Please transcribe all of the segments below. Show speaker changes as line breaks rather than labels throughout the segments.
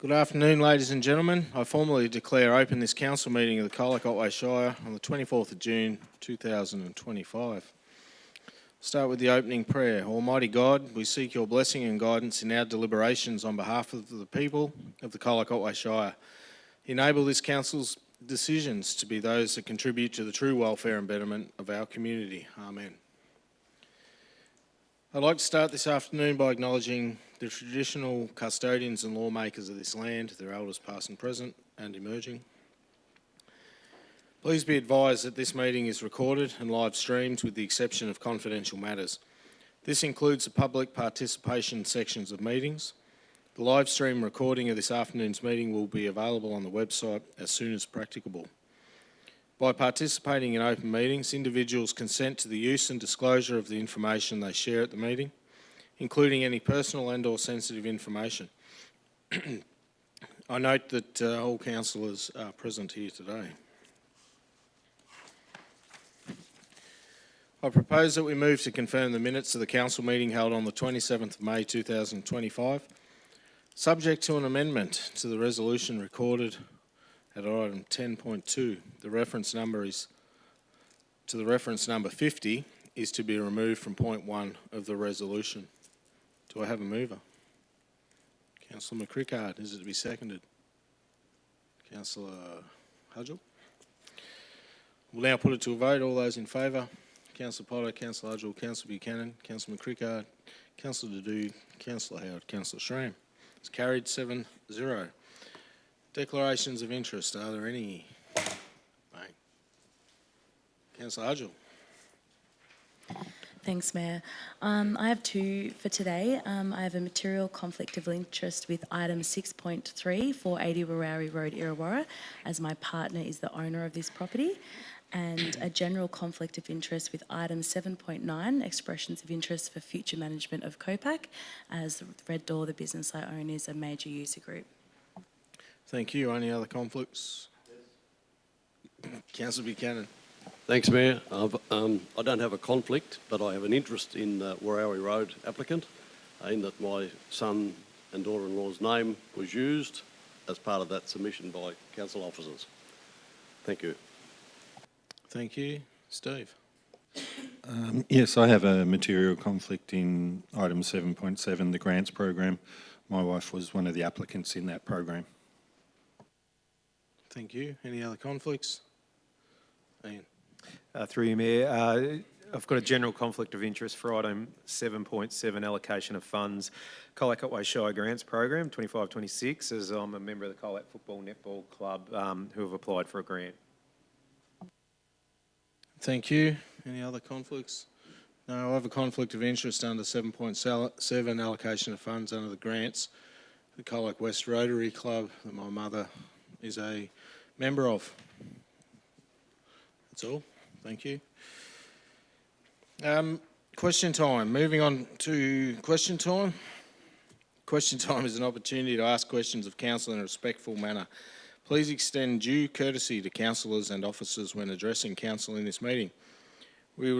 Good afternoon, ladies and gentlemen. I formally declare open this council meeting of the Colac Otway Shire on the 24th of June 2025. Start with the opening prayer. Almighty God, we seek your blessing and guidance in our deliberations on behalf of the people of the Colac Otway Shire. Enable this council's decisions to be those that contribute to the true welfare and betterment of our community. Amen. I'd like to start this afternoon by acknowledging the traditional custodians and lawmakers of this land, their elders past and present and emerging. Please be advised that this meeting is recorded and live streamed with the exception of confidential matters. This includes the public participation sections of meetings. The live stream recording of this afternoon's meeting will be available on the website as soon as practicable. By participating in open meetings, individuals consent to the use and disclosure of the information they share at the meeting, including any personal and/or sensitive information. I note that all councillors are present here today. I propose that we move to confirm the minutes of the council meeting held on the 27th of May 2025, subject to an amendment to the resolution recorded at item 10.2. The reference number is to the reference number 50 is to be removed from point 1 of the resolution. Do I have a mover? Councillor McCrickard, is it to be seconded? Councillor Hudgell? We'll now put it to a vote. All those in favour? Councillor Potter, Councillor Hudgell, Councillor Buchanan, Councillor McCrickard, Councillor Dedew, Councillor Howard, Councillor Schramm. It's carried 7-0. Declarations of interest, are there any? No. Councillor Hudgell.
Thanks, Mayor. I have two for today. I have a material conflict of interest with item 6.3, 480 Warowee Road, Illawarra, as my partner is the owner of this property, and a general conflict of interest with item 7.9, expressions of interest for future management of Colac, as Red Door, the business I own, is a major user group.
Thank you. Any other conflicts? Yes. Councillor Buchanan.
Thanks, Mayor. I don't have a conflict, but I have an interest in Warowee Road applicant, in that my son and daughter-in-law's name was used as part of that submission by council officers. Thank you.
Thank you. Steve.
Yes, I have a material conflict in item 7.7, the grants program. My wife was one of the applicants in that program.
Thank you. Any other conflicts? Ian.
Through you, Mayor. I've got a general conflict of interest for item 7.7, allocation of funds, Colac Otway Shire Grants Program 25-26, as I'm a member of the Colac Football Netball Club who have applied for a grant.
Thank you. Any other conflicts? No, I have a conflict of interest under 7.7, allocation of funds under the grants, the Colac West Rotary Club that my mother is a member of. That's all. Thank you. Question time. Moving on to question time. Question time is an opportunity to ask questions of council in a respectful manner. Please extend due courtesy to councillors and officers when addressing council in this meeting. We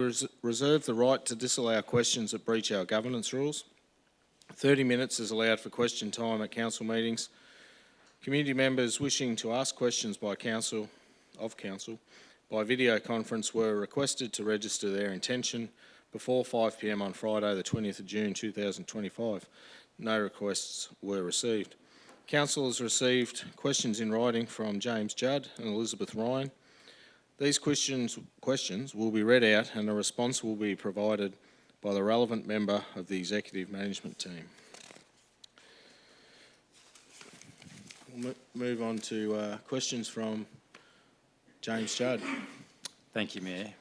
reserve the right to disallow questions that breach our governance rules. 30 minutes is allowed for question time at council meetings. Community members wishing to ask questions by council by video conference were requested to register their intention before 5 p.m. on Friday the 20th of June 2025. No requests were received. Council has received questions in writing from James Judd and Elizabeth Ryan. These questions will be read out and a response will be provided by the relevant member of the executive management team. We'll move on to questions from James Judd.
Thank you, Mayor.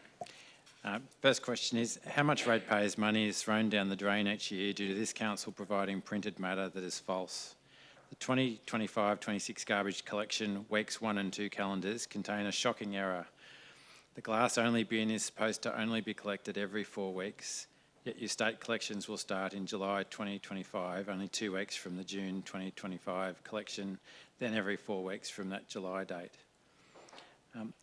First question is, how much ratepayers' money is thrown down the drain each year due to this council providing printed matter that is false? The 2025-26 garbage collection weeks 1 and 2 calendars contain a shocking error. The glass-only bin is supposed to only be collected every 4 weeks, yet your state collections will start in July 2025, only 2 weeks from the June 2025 collection, then every 4 weeks from that July date.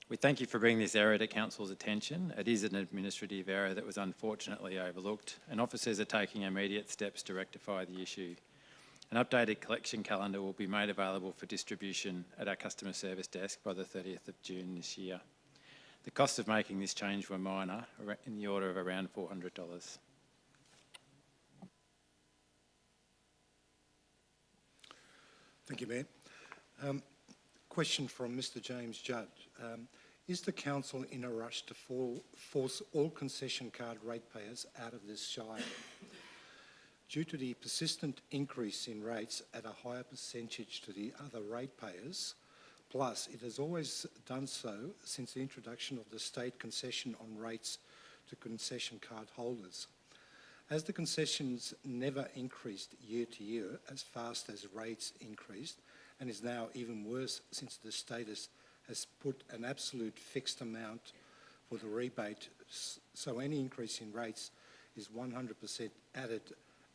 We thank you for bringing this error to Council's attention. It is an administrative error that was unfortunately overlooked, and officers are taking immediate steps to rectify the issue. An updated collection calendar will be made available for distribution at our customer service desk by the 30th of June this year. The cost of making this change were minor, in the order of around $400.
Thank you, Mayor. Question from Mr James Judd. Is the council in a rush to force all concession card ratepayers out of this shire? Due to the persistent increase in rates at a higher percentage to the other ratepayers, plus it has always done so since the introduction of the state concession on rates to concession card holders. As the concessions never increased year to year as fast as rates increased, and is now even worse since the state has put an absolute fixed amount for the rebate, so any increase in rates is 100% added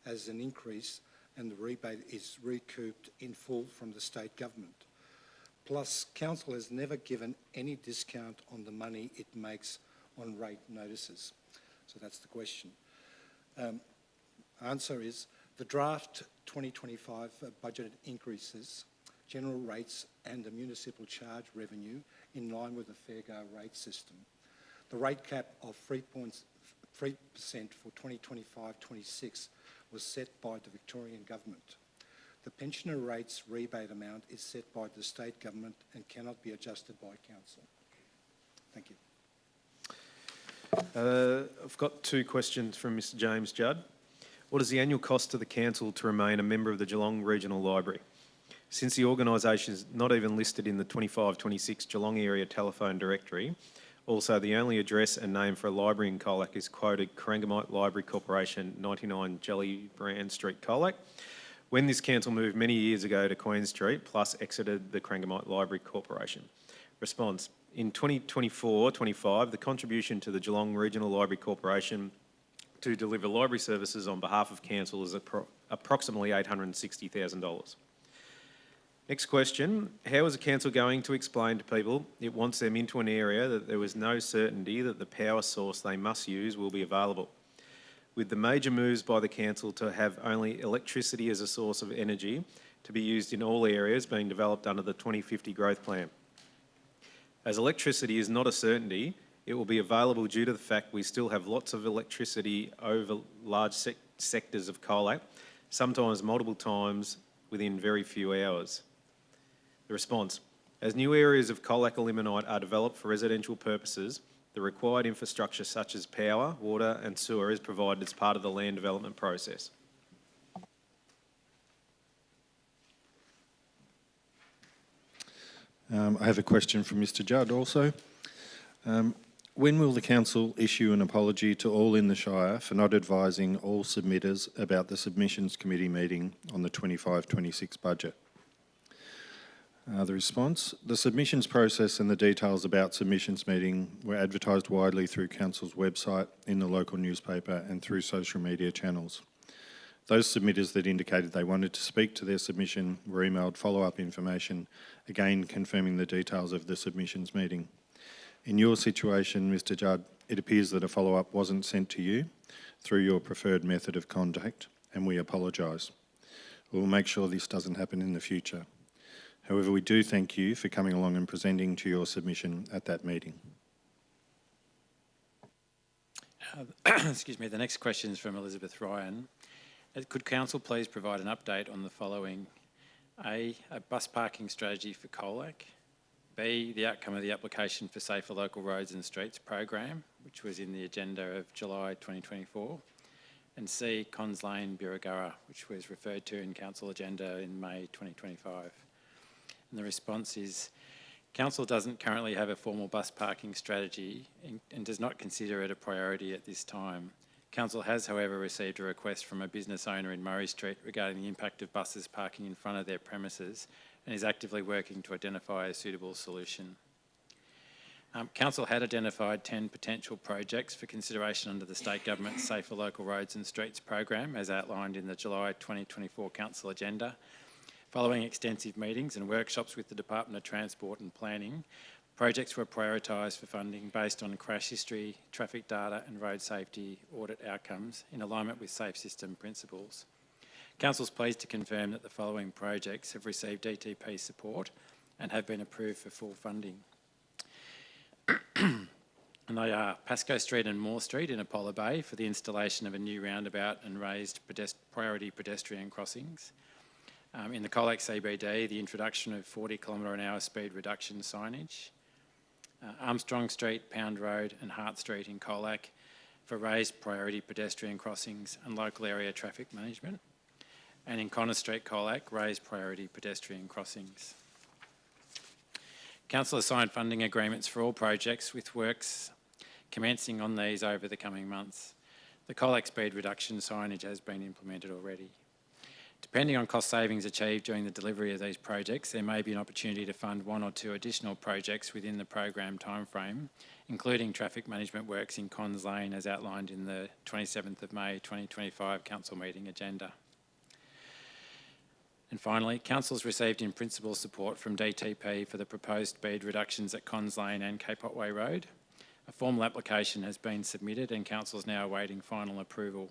as an increase, and the rebate is recouped in full from the state government. Plus, council has never given any discount on the money it makes on rate notices. So that's the question. Answer is the draft 2025 budgeted increases general rates and the municipal charge revenue in line with the fair go rate system. The rate cap of 3.3% for 2025-26 was set by the Victorian government. The pensioner rates rebate amount is set by the state government and cannot be adjusted by council. Thank you.
I've got two questions from Mr James Judd. What is the annual cost to the council to remain a member of the Geelong Regional Library? Since the organisation is not even listed in the 25-26 Geelong area telephone directory, also the only address and name for a library in Colac is quoted Corangamite Library Corporation, 99 Jellybrand Street, Colac. When this council moved many years ago to Queen Street, plus exited the Corangamite Library Corporation. Response. In 2024-25, the contribution to the Geelong Regional Library Corporation to deliver library services on behalf of council is approximately $860,000. Next question. How is the council going to explain to people it wants them into an area that there was no certainty that the power source they must use will be available? With the major moves by the council to have only electricity as a source of energy to be used in all areas being developed under the 2050 growth plan. As electricity is not a certainty, it will be available due to the fact we still have lots of electricity over large sectors of Colac, sometimes multiple times within very few hours. The response. As new areas of Colac ilmenite are developed for residential purposes, the required infrastructure such as power, water and sewer is provided as part of the land development process.
I have a question from Mr Judd also. When will the council issue an apology to all in the Shire for not advising all submitters about the submissions committee meeting on the 25-26 budget? The response. The submissions process and the details about submissions meeting were advertised widely through council's website, in the local newspaper and through social media channels. Those submitters that indicated they wanted to speak to their submission were emailed follow-up information, again confirming the details of the submissions meeting. In your situation, Mr Judd, it appears that a follow-up wasn't sent to you through your preferred method of contact, and we apologise. We will make sure this doesn't happen in the future. However, we do thank you for coming along and presenting to your submission at that meeting.
Excuse me, the next question is from Elizabeth Ryan. Could council please provide an update on the following? A bus parking strategy for Colac. B, the outcome of the application for Safer Local Roads and Streets program, which was in the agenda of July 2024. And C, Cons Lane, Birregurra, which was referred to in council agenda in May 2025. And the response is, council doesn't currently have a formal bus parking strategy and does not consider it a priority at this time. Council has, however, received a request from a business owner in Murray Street regarding the impact of buses parking in front of their premises and is actively working to identify a suitable solution. Council had identified 10 potential projects for consideration under the State Government's Safer Local Roads and Streets program, as outlined in the July 2024 Council agenda. Following extensive meetings and workshops with the Department of Transport and Planning, projects were prioritised for funding based on crash history, traffic data and road safety audit outcomes in alignment with safe system principles. Council is pleased to confirm that the following projects have received DTP support and have been approved for full funding. And they are Pascoe Street and Moore Street in Apollo Bay for the installation of a new roundabout and raised priority pedestrian crossings. In the Colac CBD, the introduction of 40km/h speed reduction signage. Armstrong Street, Pound Road and Hart Street in Colac for raised priority pedestrian crossings and local area traffic management. And in Connor Street, Colac, raised priority pedestrian crossings. Council has signed funding agreements for all projects with works commencing on these over the coming months. The Colac speed reduction signage has been implemented already. Depending on cost savings achieved during the delivery of these projects, there may be an opportunity to fund 1 or 2 additional projects within the program timeframe, including traffic management works in Cons Lane as outlined in the 27th of May 2025 Council meeting agenda. And finally, Council has received in principle support from DTP for the proposed speed reductions at Cons Lane and Cape Otway Road. A formal application has been submitted and Council is now awaiting final approval.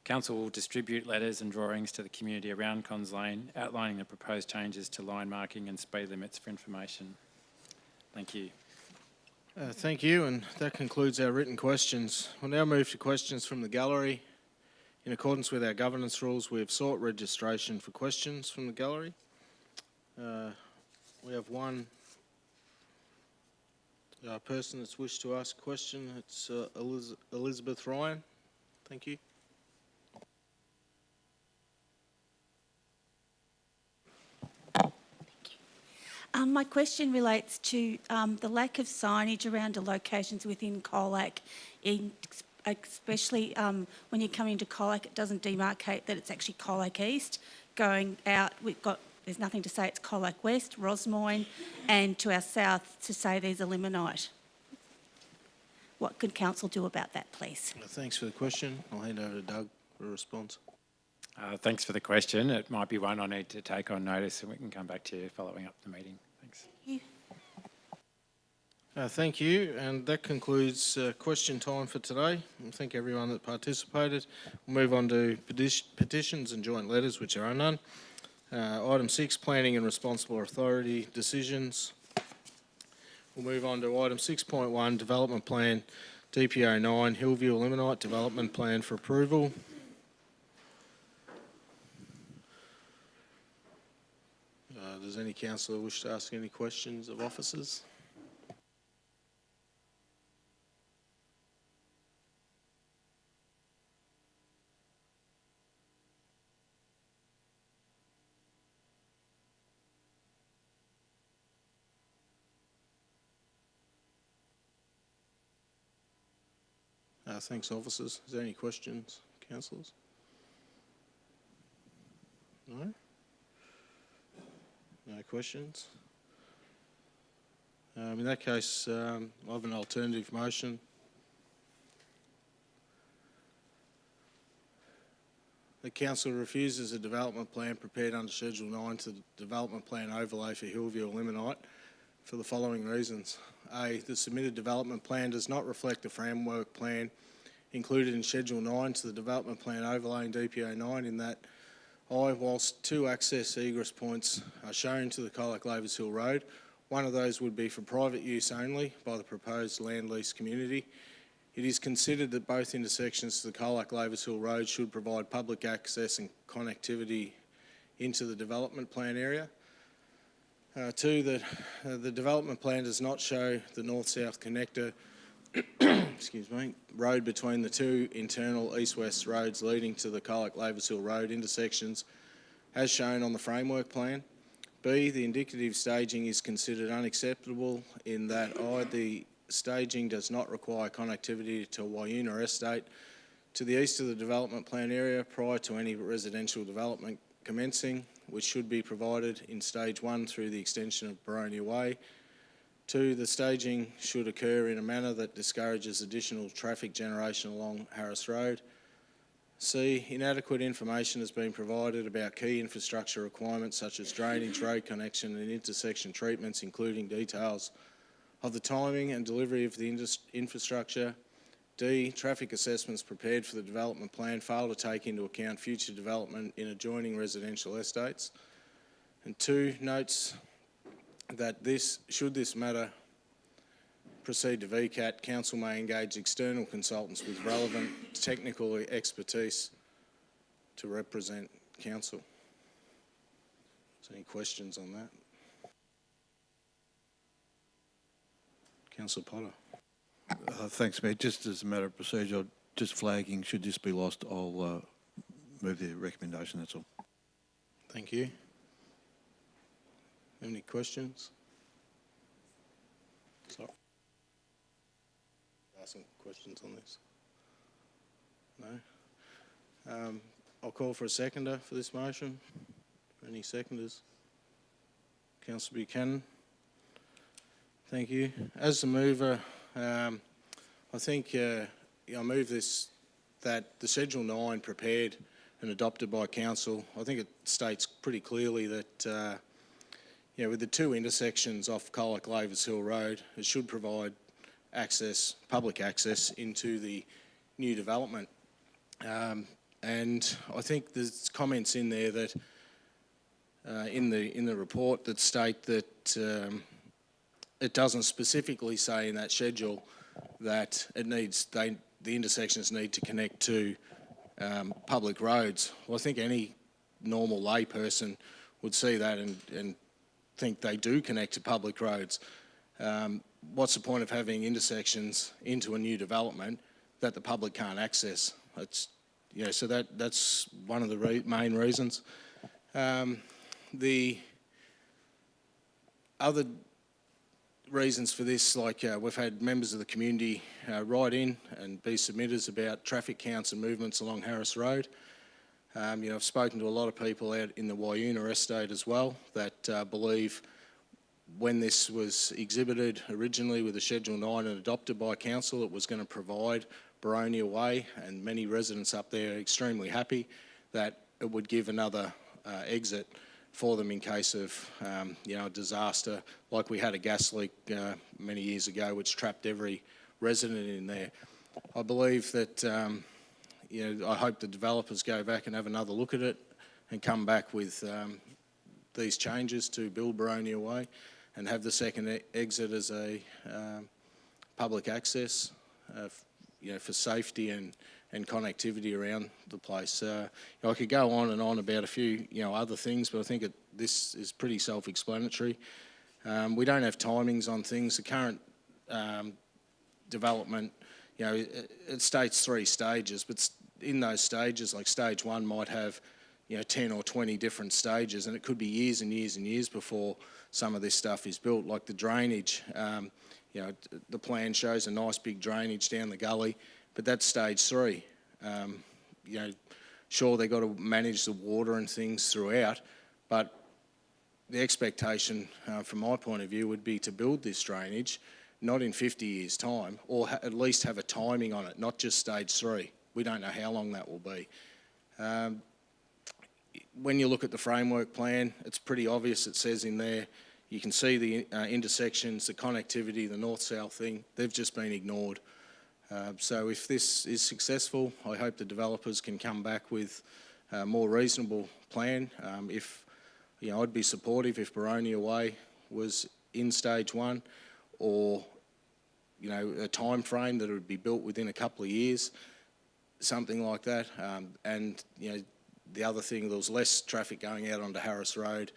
Council will distribute letters and drawings to the community around Cons Lane outlining the proposed changes to line marking and speed limits for information. Thank you.
Thank you, and that concludes our written questions. We'll now move to questions from the gallery. In accordance with our governance rules, we have sought registration for questions from the gallery. We have one person that's wished to ask a question. It's Elizabeth Ryan. Thank you.
My question relates to the lack of signage around the locations within Colac, especially when you come into Colac, it doesn't demarcate that it's actually Colac East. Going out, there's nothing to say it's Colac West, Rosmoyne, and to our south to say there's a Limonite. What could council do about that, please?
Thanks for the question. I'll hand over to Doug for a response.
Thanks for the question. It might be one I need to take on notice and we can come back to you following up the meeting. Thanks.
Thank you, and that concludes question time for today. And thank everyone that participated. We'll move on to petitions and joint letters, which are none. Item 6, Planning and Responsible Authority Decisions. We'll move on to item 6.1, Development Plan DPO 9, Hillview Limonite Development Plan for approval. Does any councillor wish to ask any questions of officers? Thanks, officers. Is there any questions, councillors? No? No questions? In that case, I have an alternative motion. The council refuses a development plan prepared under Schedule 9 to the development plan overlay for Hillview Limonite for the following reasons. A, the submitted development plan does not reflect the framework plan included in Schedule 9 to the development plan overlay in DPO 9 in that whilst 2 access egress points are shown to the Colac-Lavers Hill Road, one of those would be for private use only by the proposed land lease community. It is considered that both intersections to the Colac-Lavers Hill Road should provide public access and connectivity into the development plan area. 2, that the development plan does not show the north-south connector excuse me, road between the 2 internal east-west roads leading to the Colac-Lavers Hill Road intersections as shown on the framework plan. B, the indicative staging is considered unacceptable in that the staging does not require connectivity to Wayuna Estate to the east of the development plan area prior to any residential development commencing, which should be provided in stage 1 through the extension of Baronia Way. 2, the staging should occur in a manner that discourages additional traffic generation along Harris Road. C, inadequate information has been provided about key infrastructure requirements such as drainage, road connection and intersection treatments, including details of the timing and delivery of the infrastructure, D, traffic assessments prepared for the development plan fail to take into account future development in adjoining residential estates. And 2, notes that should this matter proceed to VCAT, Council may engage external consultants with relevant technical expertise to represent Council. So any questions on that? Councillor Potter.
Thanks, Mayor. Just as a matter of procedure, just flagging, should this be lost, I'll move the recommendation, that's all.
Thank you. Any questions? Sorry. Ask some questions on this. No? I'll call for a seconder for this motion. Any seconders? Councillor Buchanan. Thank you. As the mover, I think I move that the Schedule 9 prepared and adopted by Council, I think it states pretty clearly that with the 2 intersections off Colac Lavers Hill Road, it should provide public access into the new development. And I think there's comments in there that in the report that state that it doesn't specifically say in that schedule that the intersections need to connect to public roads. Well, I think any normal layperson would see that and think they do connect to public roads. What's the point of having intersections into a new development that the public can't access? So that's one of the main reasons. The other reasons for this, like we've had members of the community write in and be submitters about traffic counts and movements along Harris Road. I've spoken to a lot of people out in the Wayuna estate as well that believe when this was exhibited originally with the Schedule 9 and adopted by Council, it was going to provide Boronia Way, and many residents up there are extremely happy that it would give another exit for them in case of a disaster, like we had a gas leak many years ago which trapped every resident in there. I believe that I hope the developers go back and have another look at it and come back with these changes to build Boronia Way and have the second exit as a public access for safety and connectivity around the place. I could go on and on about a few other things, but I think this is pretty self-explanatory. We don't have timings on things. The current development, it states 3 stages, but in those stages, like stage 1 might have 10 or 20 different stages, and it could be years and years and years before some of this stuff is built. Like the drainage, the plan shows a nice big drainage down the gully, but that's stage 3. Sure, they've got to manage the water and things throughout, but the expectation from my point of view would be to build this drainage not in 50 years' time, or at least have a timing on it, not just stage 3. We don't know how long that will be. When you look at the framework plan, it's pretty obvious. It says in there, you can see the intersections, the connectivity, the north-south thing. They've just been ignored. So if this is successful, I hope the developers can come back with a more reasonable plan. I'd be supportive if Boronia Way was in stage 1, or a time frame that it would be built within a couple of years, something like that. And the other thing, there was less traffic going out onto Harris Road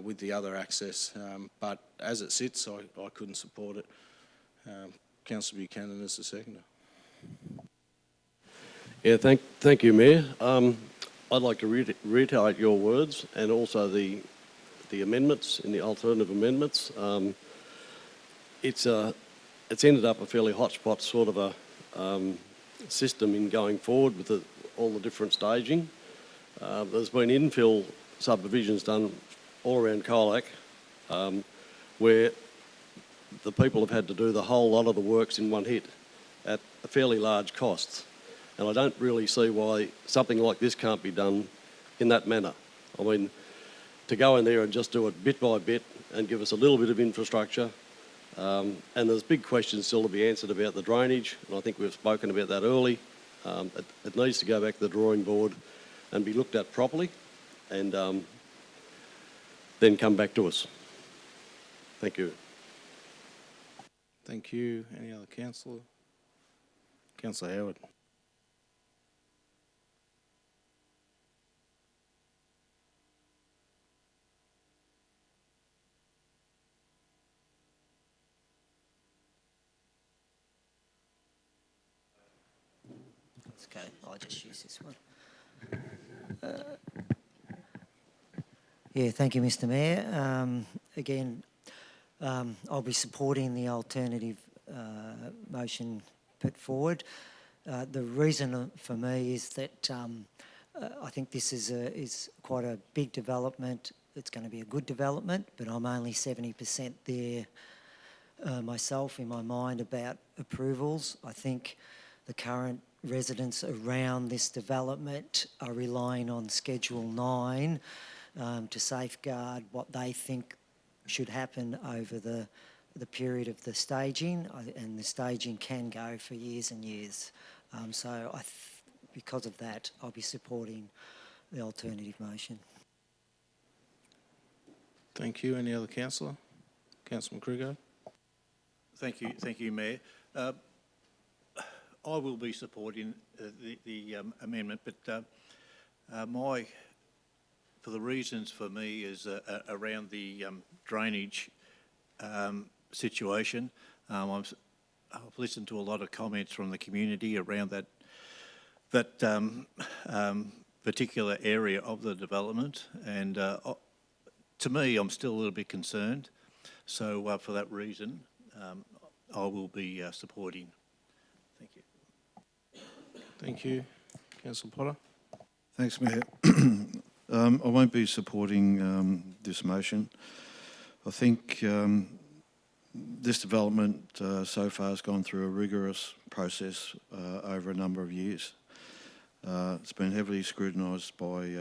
with the other access. But as it sits, I couldn't support it. Councillor Buchanan is the seconder.
Yeah, thank you, Mayor. I'd like to reiterate your words and also the amendments in the alternative amendments. It's ended up a fairly hotspot sort of a system in going forward with all the different staging. There's been infill subdivisions done all around Colac where the people have had to do the whole lot of the works in one hit at a fairly large cost. And I don't really see why something like this can't be done in that manner. I mean, to go in there and just do it bit by bit and give us a little bit of infrastructure And there's big questions still to be answered about the drainage, and I think we've spoken about that early. It needs to go back to the drawing board and be looked at properly, and then come back to us. Thank you.
Thank you. Any other councillor? Councillor Howard.
Okay, I'll just use this one. Yeah, thank you, Mr. Mayor. Again, I'll be supporting the alternative motion put forward. The reason for me is that I think this is quite a big development. It's going to be a good development, but I'm only 70% there myself in my mind about approvals. I think the current residents around this development are relying on Schedule 9 to safeguard what they think should happen over the period of the staging, and the staging can go for years and years. So because of that, I'll be supporting the alternative motion.
Thank you. Any other councillor? Councillor McGregor.
Thank you, Mayor. I will be supporting the amendment, but for the reasons for me is around the drainage situation. I've listened to a lot of comments from the community around that particular area of the development, and to me, I'm still a little bit concerned. So for that reason, I will be supporting. Thank you.
Thank you. Councillor Potter.
Thanks, Mayor. I won't be supporting this motion. I think this development so far has gone through a rigorous process over a number of years. It's been heavily scrutinised by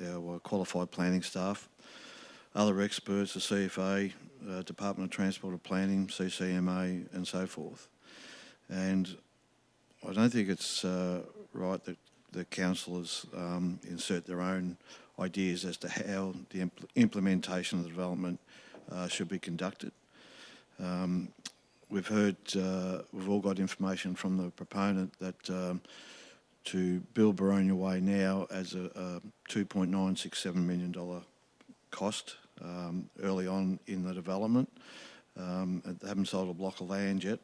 our qualified planning staff, other experts, the CFA, Department of Transport and Planning, CCMA, and so forth. And I don't think it's right that the councillors insert their own ideas as to how the implementation of the development should be conducted. We've heard, we've all got information from the proponent that to build Baronia Way now as a $2.967 million cost early on in the development. They haven't sold a block of land yet,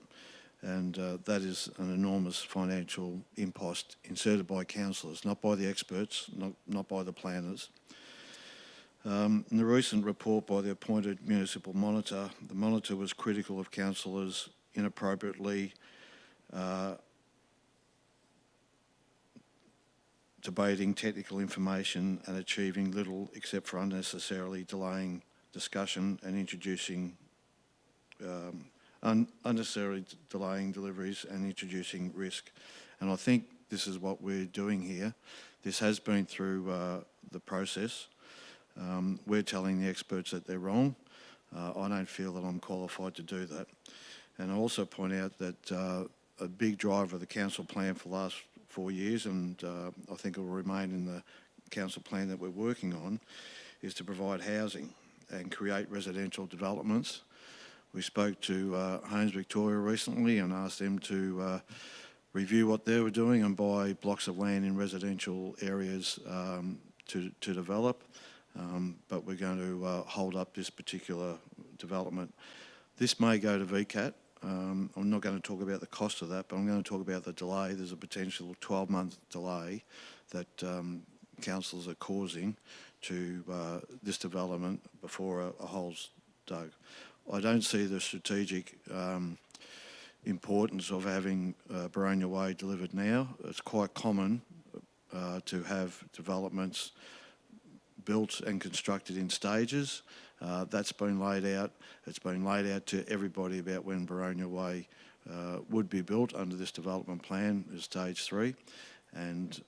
and that is an enormous financial impost inserted by councillors, not by the experts, not by the planners. In the recent report by the appointed municipal monitor, the monitor was critical of councillors inappropriately debating technical information and achieving little except for unnecessarily delaying discussion and introducing unnecessarily delaying deliveries and introducing risk. And I think this is what we're doing here. This has been through the process. We're telling the experts that they're wrong. I don't feel that I'm qualified to do that. And I also point out that a big driver of the council plan for the last 4 years, and I think it will remain in the council plan that we're working on, is to provide housing and create residential developments. We spoke to Homes Victoria recently and asked them to review what they were doing and buy blocks of land in residential areas to develop. But we're going to hold up this particular development. This may go to VCAT. I'm not going to talk about the cost of that, but I'm going to talk about the delay. There's a potential 12-month delay that councillors are causing to this development before a hole's dug. I don't see the strategic importance of having Baronia Way delivered now. It's quite common to have developments built and constructed in stages. That's been laid out. It's been laid out to everybody about when Baronia Way would be built under this development plan as stage 3, and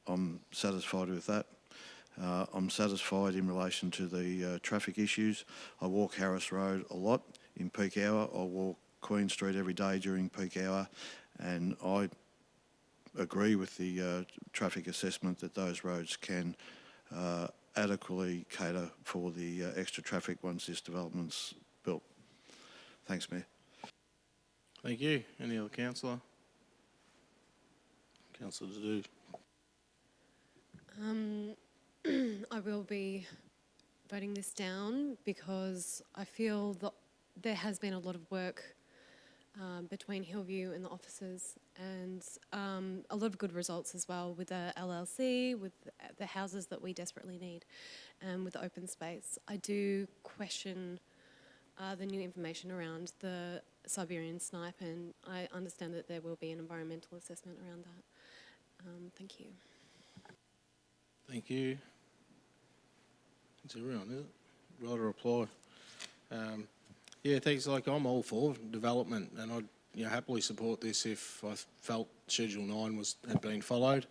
I'm satisfied with that. I'm satisfied in relation to the traffic issues. I walk Harris Road a lot in peak hour. I walk Queen Street every day during peak hour, and I agree with the traffic assessment that those roads can adequately cater for the extra traffic once this development's built. Thanks, Mayor.
Thank you. Any other councillor? Councillor Dadu.
I will be voting this down because I feel that there has been a lot of work between Hillview and the officers, and a lot of good results as well with the LLC, with the houses that we desperately need, and with the open space. I do question the new information around the Siberian snipe, and I understand that there will be an environmental assessment around that. Thank you.
Thank you. It's everyone, is it? Right, a reply. Yeah, thanks. Like, I'm all for development, and I'd happily support this if I felt Schedule 9 had been followed,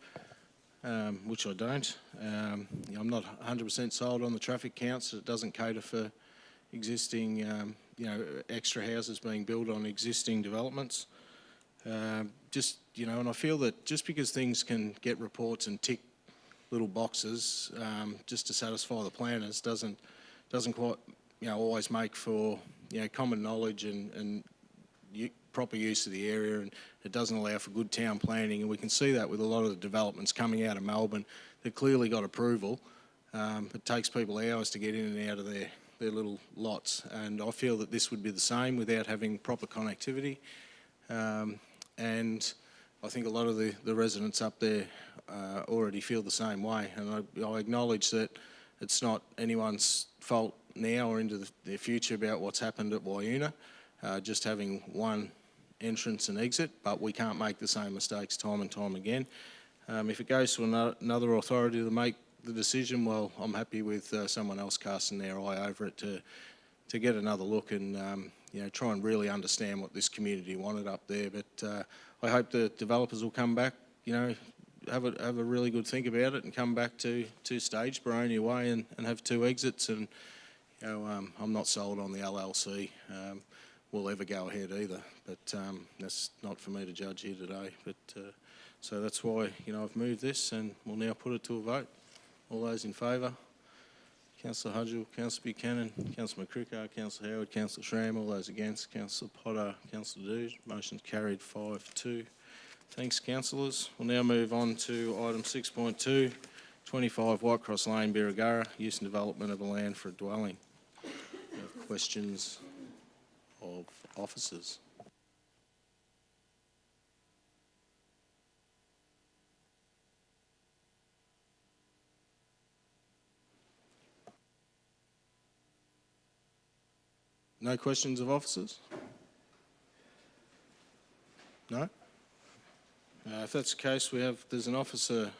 which I don't. I'm not 100% sold on the traffic counts. It doesn't cater for existing, extra houses being built on existing developments. And I feel that just because things can get reports and tick little boxes just to satisfy the planners doesn't quite always make for common knowledge and proper use of the area, and it doesn't allow for good town planning. And we can see that with a lot of the developments coming out of Melbourne. They've clearly got approval. It takes people hours to get in and out of their little lots, and I feel that this would be the same without having proper connectivity. And I think a lot of the residents up there already feel the same way, and I acknowledge that it's not anyone's fault now or into the future about what's happened at Waiuna, just having one entrance and exit, but we can't make the same mistakes time and time again. If it goes to another authority to make the decision, well, I'm happy with someone else casting their eye over it to get another look and try and really understand what this community wanted up there. But I hope the developers will come back, have a really good think about it and come back to two-stage Baronia Way and have two exits. And I'm not sold on the LLC will ever go ahead either, but that's not for me to judge here today. But so that's why I've moved this, and we'll now put it to a vote. All those in favour? Councillor Hudgell, Councillor Buchanan, Councillor McCricker, Councillor Howard, Councillor Schramm. All those against? Councillor Potter, Councillor Dadu. Motion carried 5-2. Thanks, councillors. We'll now move on to item 6.2, 25 Whitecross Lane, Birregurra, use and development of the land for a dwelling. Questions of officers? No questions of officers? No? If that's the case, there's an officer.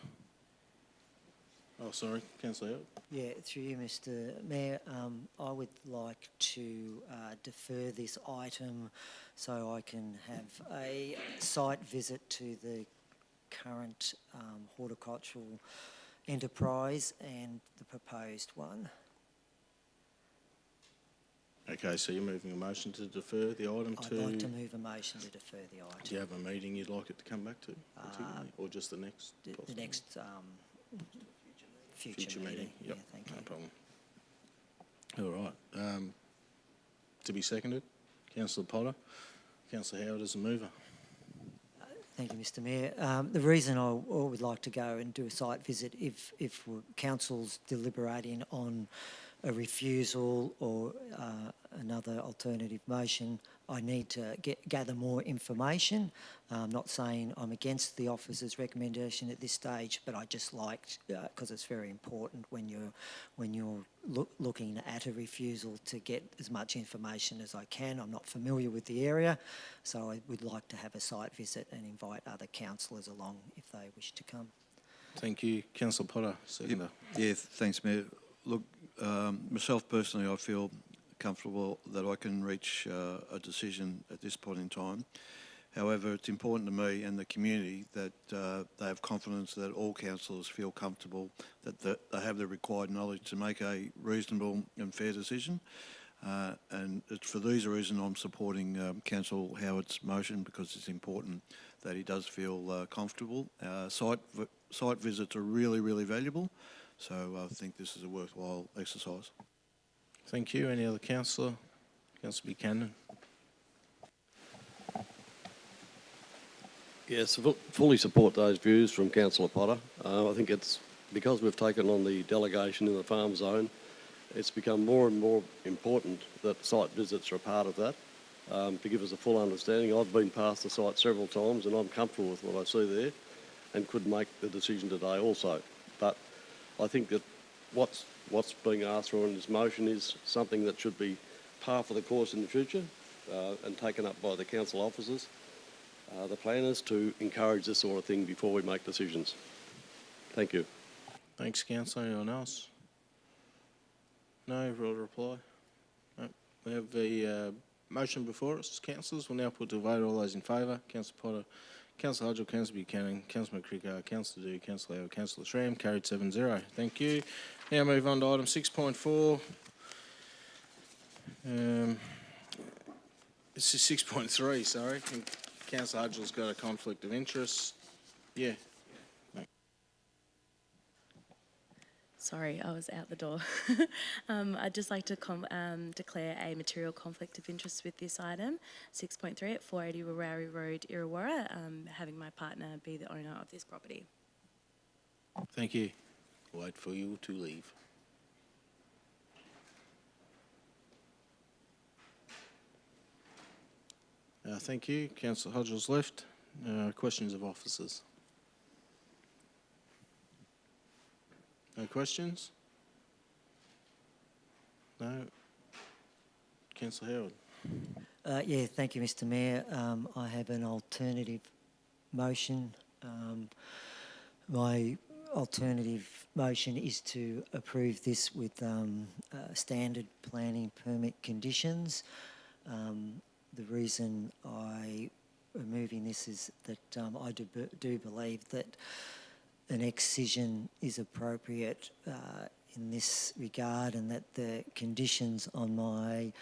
Oh, sorry, Councillor Howard.
Yeah, through you, Mr Mayor, I would like to defer this item so I can have a site visit to the current horticultural enterprise and the proposed one.
Okay, so you're moving a motion to defer the item to...
I'd like to move a motion to defer the item.
Do you have a meeting you'd like it to come back to, particularly, or just the next?
The next future meeting.
Yep,
Yeah, thank
no
you.
problem. All right. To be seconded, Councillor Potter. Councillor Howard as a mover.
Thank you, Mr Mayor. The reason I would like to go and do a site visit if council's deliberating on a refusal or another alternative motion, I need to gather more information. I'm not saying I'm against the officer's recommendation at this stage, but I just liked, because it's very important when you're looking at a refusal, to get as much information as I can. I'm not familiar with the area, so I would like to have a site visit and invite other councillors along if they wish to come.
Thank you. Councillor Potter, seconder.
Yeah, thanks, Mayor. Look, myself personally, I feel comfortable that I can reach a decision at this point in time. However, it's important to me and the community that they have confidence that all councillors feel comfortable that they have the required knowledge to make a reasonable and fair decision. And it's for these reasons I'm supporting Councillor Howard's motion, because it's important that he does feel comfortable. Site visits are really, really valuable, so I think this is a worthwhile exercise.
Thank you. Any other councillor? Councillor Buchanan.
Yes, fully support those views from Councillor Potter. I think it's because we've taken on the delegation in the farm zone, it's become more and more important that site visits are a part of that, to give us a full understanding. I've been past the site several times and I'm comfortable with what I see there and could make the decision today also. But I think that what's being asked for in this motion is something that should be par for the course in the future and taken up by the council officers, the planners, to encourage this sort of thing before we make decisions. Thank you.
Thanks, councillor. Anyone else? No, real reply? No. We have the motion before us, councillors. We'll now put to a vote. All those in favour: Councillor Potter, Councillor Hodgell, Councillor Buchanan, Councillor McCricker, Councillor Dew, Councillor Howard, Councillor Schramm. Carried 7-0. Thank you. Now move on to item 6.4. This is 6.3, sorry. Councillor Hodgell's got a conflict of interest. Yeah.
Sorry, I was out the door. I'd just like to declare a material conflict of interest with this item, 6.3 at 480 Warari Road, Illawarra, having my partner be the owner of this property.
Thank you. Wait for you to leave. Thank you. Councillor Hodgell's left. Questions of officers? No questions? No? Councillor Howard.
Yeah, thank you, Mr. Mayor. I have an alternative motion. My alternative motion is to approve this with standard planning permit conditions. The reason I am moving this is that I do believe that an excision is appropriate in this regard, and that the conditions on my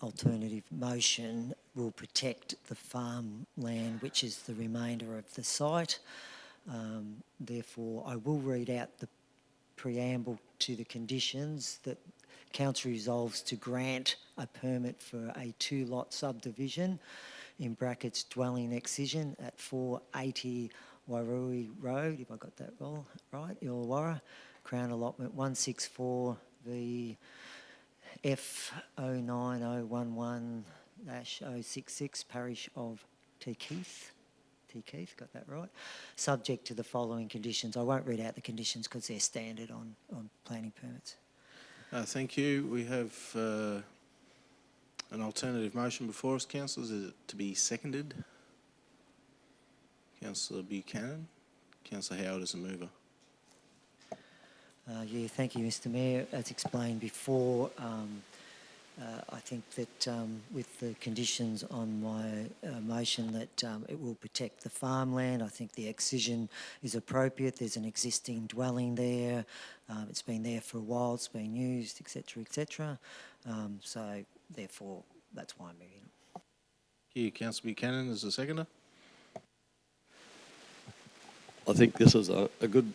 alternative motion will protect the farmland, which is the remainder of the site. Therefore, I will read out the preamble to the conditions. That Council resolves to grant a permit for a 2-lot subdivision, in brackets dwelling excision, at 480 Waruri Road, if I got that right, Illawarra, Crown Allotment 164 V F09011-066, Parish of Teakeith, got that right, subject to the following conditions. I won't read out the conditions because they're standard on planning permits.
Thank you. We have an alternative motion before us, councillors. Is it to be seconded? Councillor Buchanan. Councillor Howard is a mover.
Yeah, thank you, Mr. Mayor. As explained before, I think that with the conditions on my motion that it will protect the farmland. I think the excision is appropriate. There's an existing dwelling there. It's been there for a while. It's been used, etc., etc. So, therefore, that's why I'm moving it.
Thank you. Councillor Buchanan is the seconder.
I think this is a good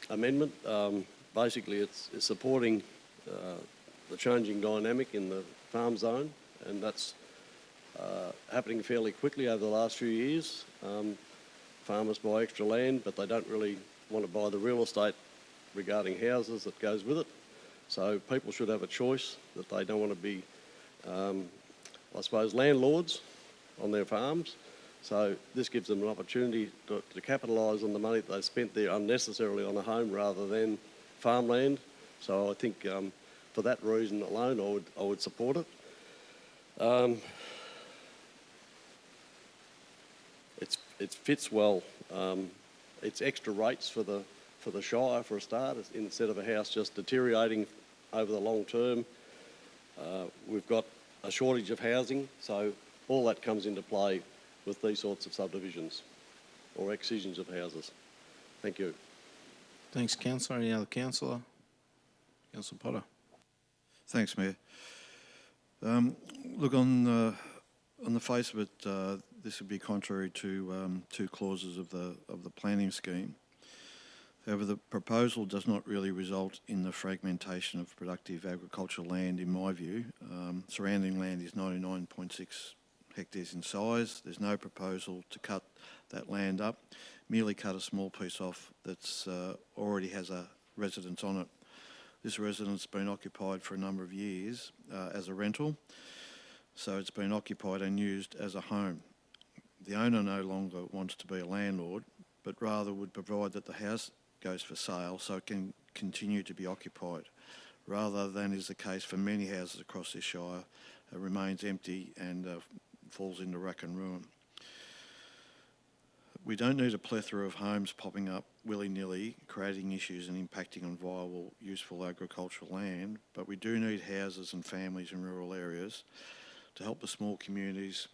amendment. Basically, it's supporting the changing dynamic in the farm zone, and that's happening fairly quickly over the last few years. Farmers buy extra land, but they don't really want to buy the real estate regarding houses that goes with it. So people should have a choice, that they don't want to be, I suppose, landlords on their farms. So this gives them an opportunity to capitalise on the money that they've spent there unnecessarily on a home rather than farmland. So I think for that reason alone, I would support it. It fits well. It's extra rates for the Shire for a start, instead of a house just deteriorating over the long term. We've got a shortage of housing, so all that comes into play with these sorts of subdivisions or excisions of houses. Thank you.
Thanks, councillor. Any other councillor? Councillor Potter.
Thanks, Mayor. Look, on the face of it, this would be contrary to two clauses of the planning scheme. However, the proposal does not really result in the fragmentation of productive agricultural land, in my view. Surrounding land is 99.6 hectares in size. There's no proposal to cut that land up, merely cut a small piece off that's already has a residence on it. This residence has been occupied for a number of years as a rental, so it's been occupied and used as a home. The owner no longer wants to be a landlord, but rather would provide that the house goes for sale so it can continue to be occupied, rather than is the case for many houses across this shire, remains empty and falls into rack and ruin. We don't need a plethora of homes popping up willy-nilly, creating issues and impacting on viable, useful agricultural land, but we do need houses and families in rural areas to help the small communities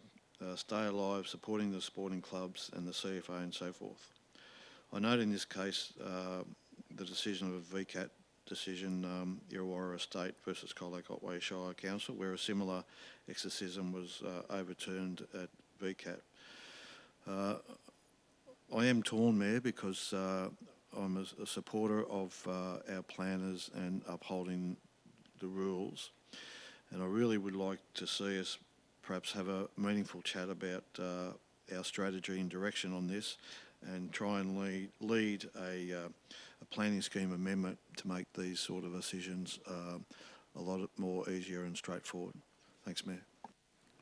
stay alive, supporting the sporting clubs and the CFA and so forth. I note in this case the decision of a VCAT decision, Illawarra Estate versus Colac Otway Shire Council, where a similar exorcism was overturned at VCAT. I am torn, Mayor, because I'm a supporter of our planners and upholding the rules, and I really would like to see us perhaps have a meaningful chat about our strategy and direction on this, and try and lead a planning scheme amendment to make these sort of decisions a lot more easier and straightforward. Thanks, Mayor.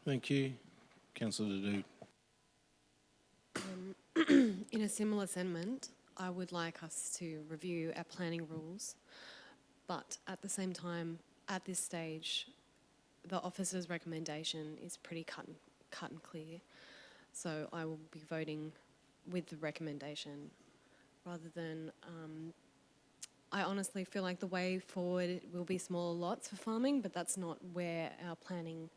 Thank you. Councillor Dude.
In a similar sentiment, I would like us to review our planning rules, but at the same time, at this stage, the officer's recommendation is pretty cut and clear. So I will be voting with the recommendation rather than, I honestly feel like the way forward will be smaller lots for farming, but that's not where our planning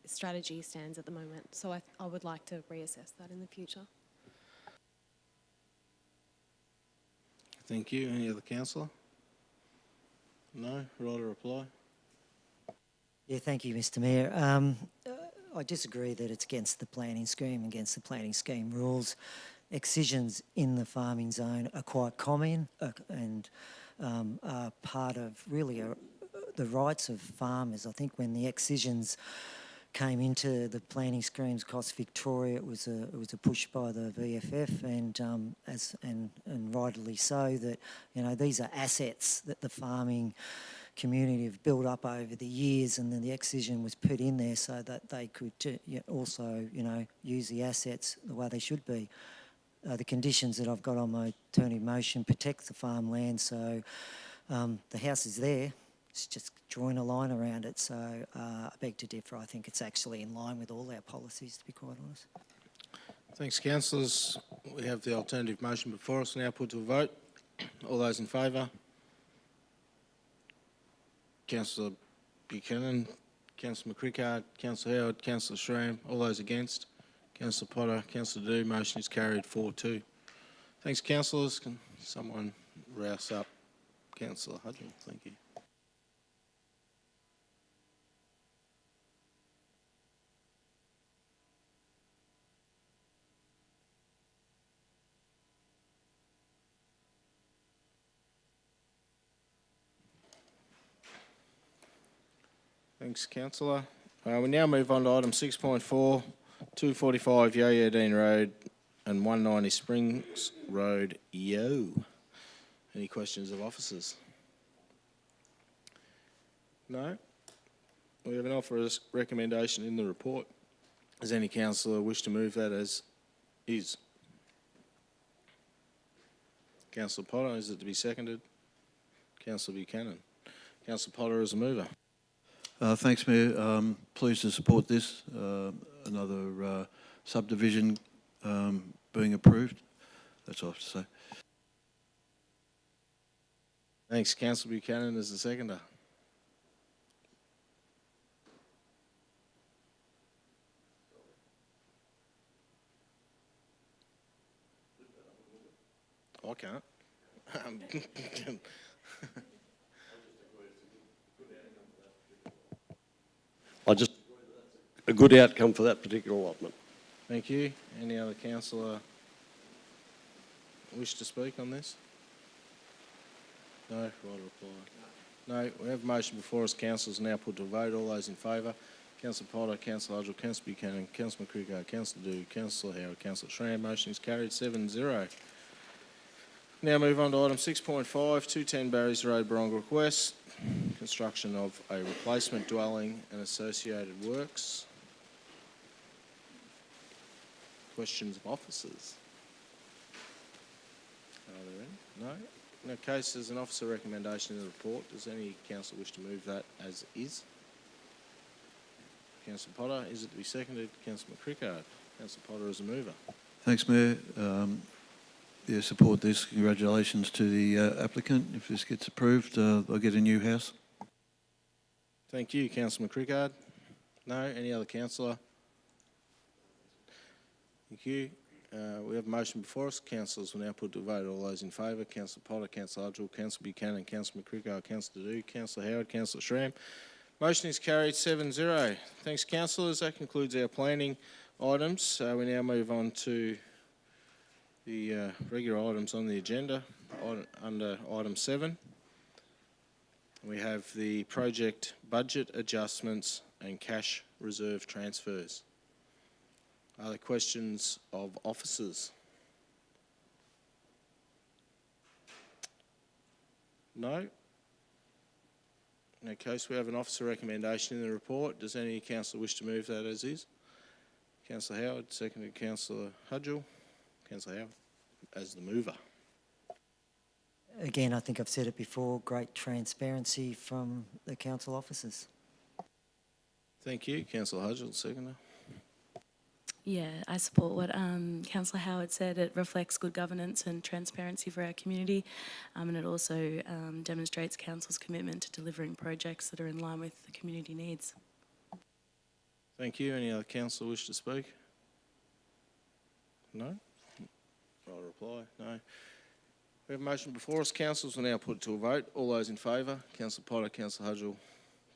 strategy stands at the moment. So I would like to reassess that in the future.
Thank you. Any other councillor? No? Right or reply?
Yeah, thank you, Mr. Mayor. I disagree that it's against the planning scheme, against the planning scheme rules. Excisions in the farming zone are quite common and are part of really the rights of farmers. I think when the excisions came into the planning schemes across Victoria, it was a push by the VFF, and rightly so, that these are assets that the farming community have built up over the years, and then the excision was put in there so that they could also use the assets the way they should be. The conditions that I've got on my alternative motion protect the farmland, so the house is there. It's just drawing a line around it. So I beg to differ. I think it's actually in line with all our policies, to be quite honest.
Thanks, councillors. We have the alternative motion before us now put to a vote. All those in favour? Councillor Buchanan, Councillor McCrickard, Councillor Howard, Councillor Schramm. All those against? Councillor Potter, Councillor Dew. Motion is carried 4-2. Thanks, councillors. Can someone rouse up Councillor Hudgell? Thank you. Thanks, councillor. We now move on to item 6.4, 245 Yo-Yo Dean Road and 190 Springs Road, Yo. Any questions of officers? No? We have an offer of recommendation in the report. Does any councillor wish to move that as is? Councillor Potter, is it to be seconded? Councillor Buchanan. Councillor Potter as a mover.
Thanks, Mayor. Pleased to support this. Another subdivision being approved. That's all I have to say.
Thanks. Councillor Buchanan as the seconder. I can't.
good outcome for that particular allotment.
Thank you. Any other councillor wish to speak on this? No, right reply. No, we have a motion before us. Councillors now put to vote. All those in favour? Councillor Potter, Councillor Hudgell, Councillor Buchanan, Councillor McCricker, Councillor Dew, Councillor Howard, Councillor Schram. Motion is carried 7-0. Now move on to item 6.5, 210 Barry's Road, Baronga West. Construction of a replacement dwelling and associated works. Questions of officers? Are there any? No? In that case, there's an officer recommendation in the report. Does any councillor wish to move that as is? Councillor Potter, is it to be seconded? Councillor McCricker. Councillor Potter as a mover.
Thanks, Mayor. Yeah, support this. Congratulations to the applicant. If this gets approved, they'll get a new house.
Thank you, Councillor McCrickard. No? Any other councillor? Thank you. We have a motion before us. Councillors will now put to vote. All those in favour: Councillor Potter, Councillor Hudgell, Councillor Buchanan, Councillor McCricker, Councillor Dew, Councillor Howard, Councillor Schram. Motion is carried 7-0. Thanks, councillors. That concludes our planning items. We now move on to the regular items on the agenda. Under item 7, we have the project budget adjustments and cash reserve transfers. Are there questions of officers? No? In that case, we have an officer recommendation in the report. Does any councillor wish to move that as is? Councillor Howard, seconded Councillor Hudgell. Councillor Howard as the mover.
Again, I think I've said it before, great transparency from the council officers.
Thank you. Councillor Hudgell, seconder.
Yeah, I support what Councillor Howard said. It reflects good governance and transparency for our community, and it also demonstrates council's commitment to delivering projects that are in line with the community needs.
Thank you. Any other councillor wish to speak? No? I'll reply. No. We have a motion before us. Councillors will now put it to a vote. All those in favour: Councillor Potter, Councillor Hudgell,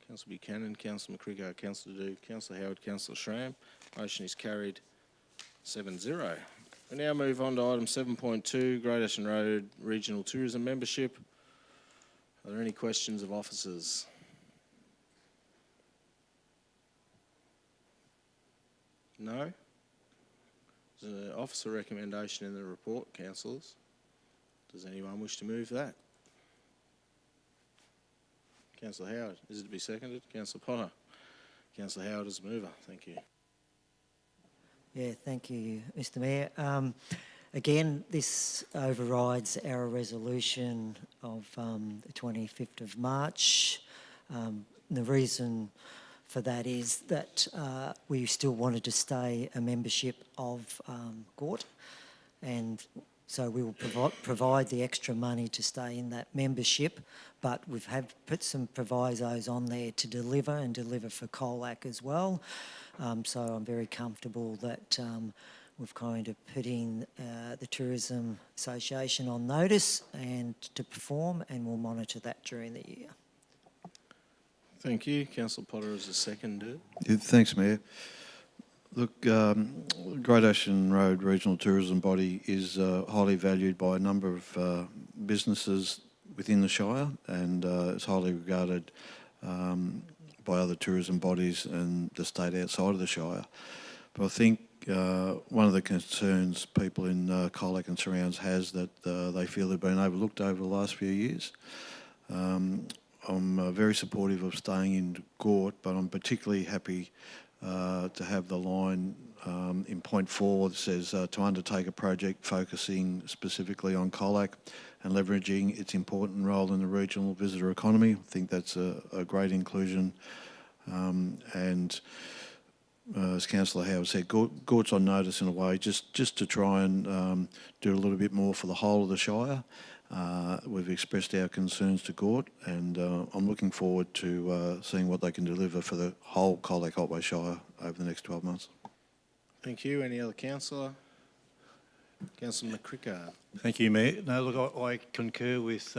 Councillor Buchanan, Councillor McCricker, Councillor Dew, Councillor Howard, Councillor Schram. Motion is carried 7-0. We now move on to item 7.2, Great Ashton Road Regional Tourism Membership. Are there any questions of officers? No? There's an officer recommendation in the report, councillors. Does anyone wish to move that? Councillor Howard, is it to be seconded? Councillor Potter. Councillor Howard as mover. Thank you.
Yeah, thank you, Mr Mayor. Again, this overrides our resolution of the 25th of March. The reason for that is that we still wanted to stay a membership of GORT, and so we will provide the extra money to stay in that membership, but we've put some provisos on there to deliver for Colac as well. So I'm very comfortable that we've kind of put in the Tourism Association on notice and to perform, and we'll monitor that during the year.
Thank you. Councillor Potter as a seconder.
Yeah, thanks, Mayor. Look, Great Ashton Road Regional Tourism Body is highly valued by a number of businesses within the Shire, and it's highly regarded by other tourism bodies and the state outside of the Shire. But I think one of the concerns people in Colac and surrounds has that they feel they've been overlooked over the last few years. I'm very supportive of staying in GORT, but I'm particularly happy to have the line in point 4 that says to undertake a project focusing specifically on Colac and leveraging its important role in the regional visitor economy. I think that's a great inclusion. And as Councillor Howard said, GORT's on notice in a way just to try and do a little bit more for the whole of the Shire. We've expressed our concerns to GORT, and I'm looking forward to seeing what they can deliver for the whole Colac Otway Shire over the next 12 months.
Thank you. Any other councillor? Councillor McCricker.
Thank you, Mayor. No, look, I concur with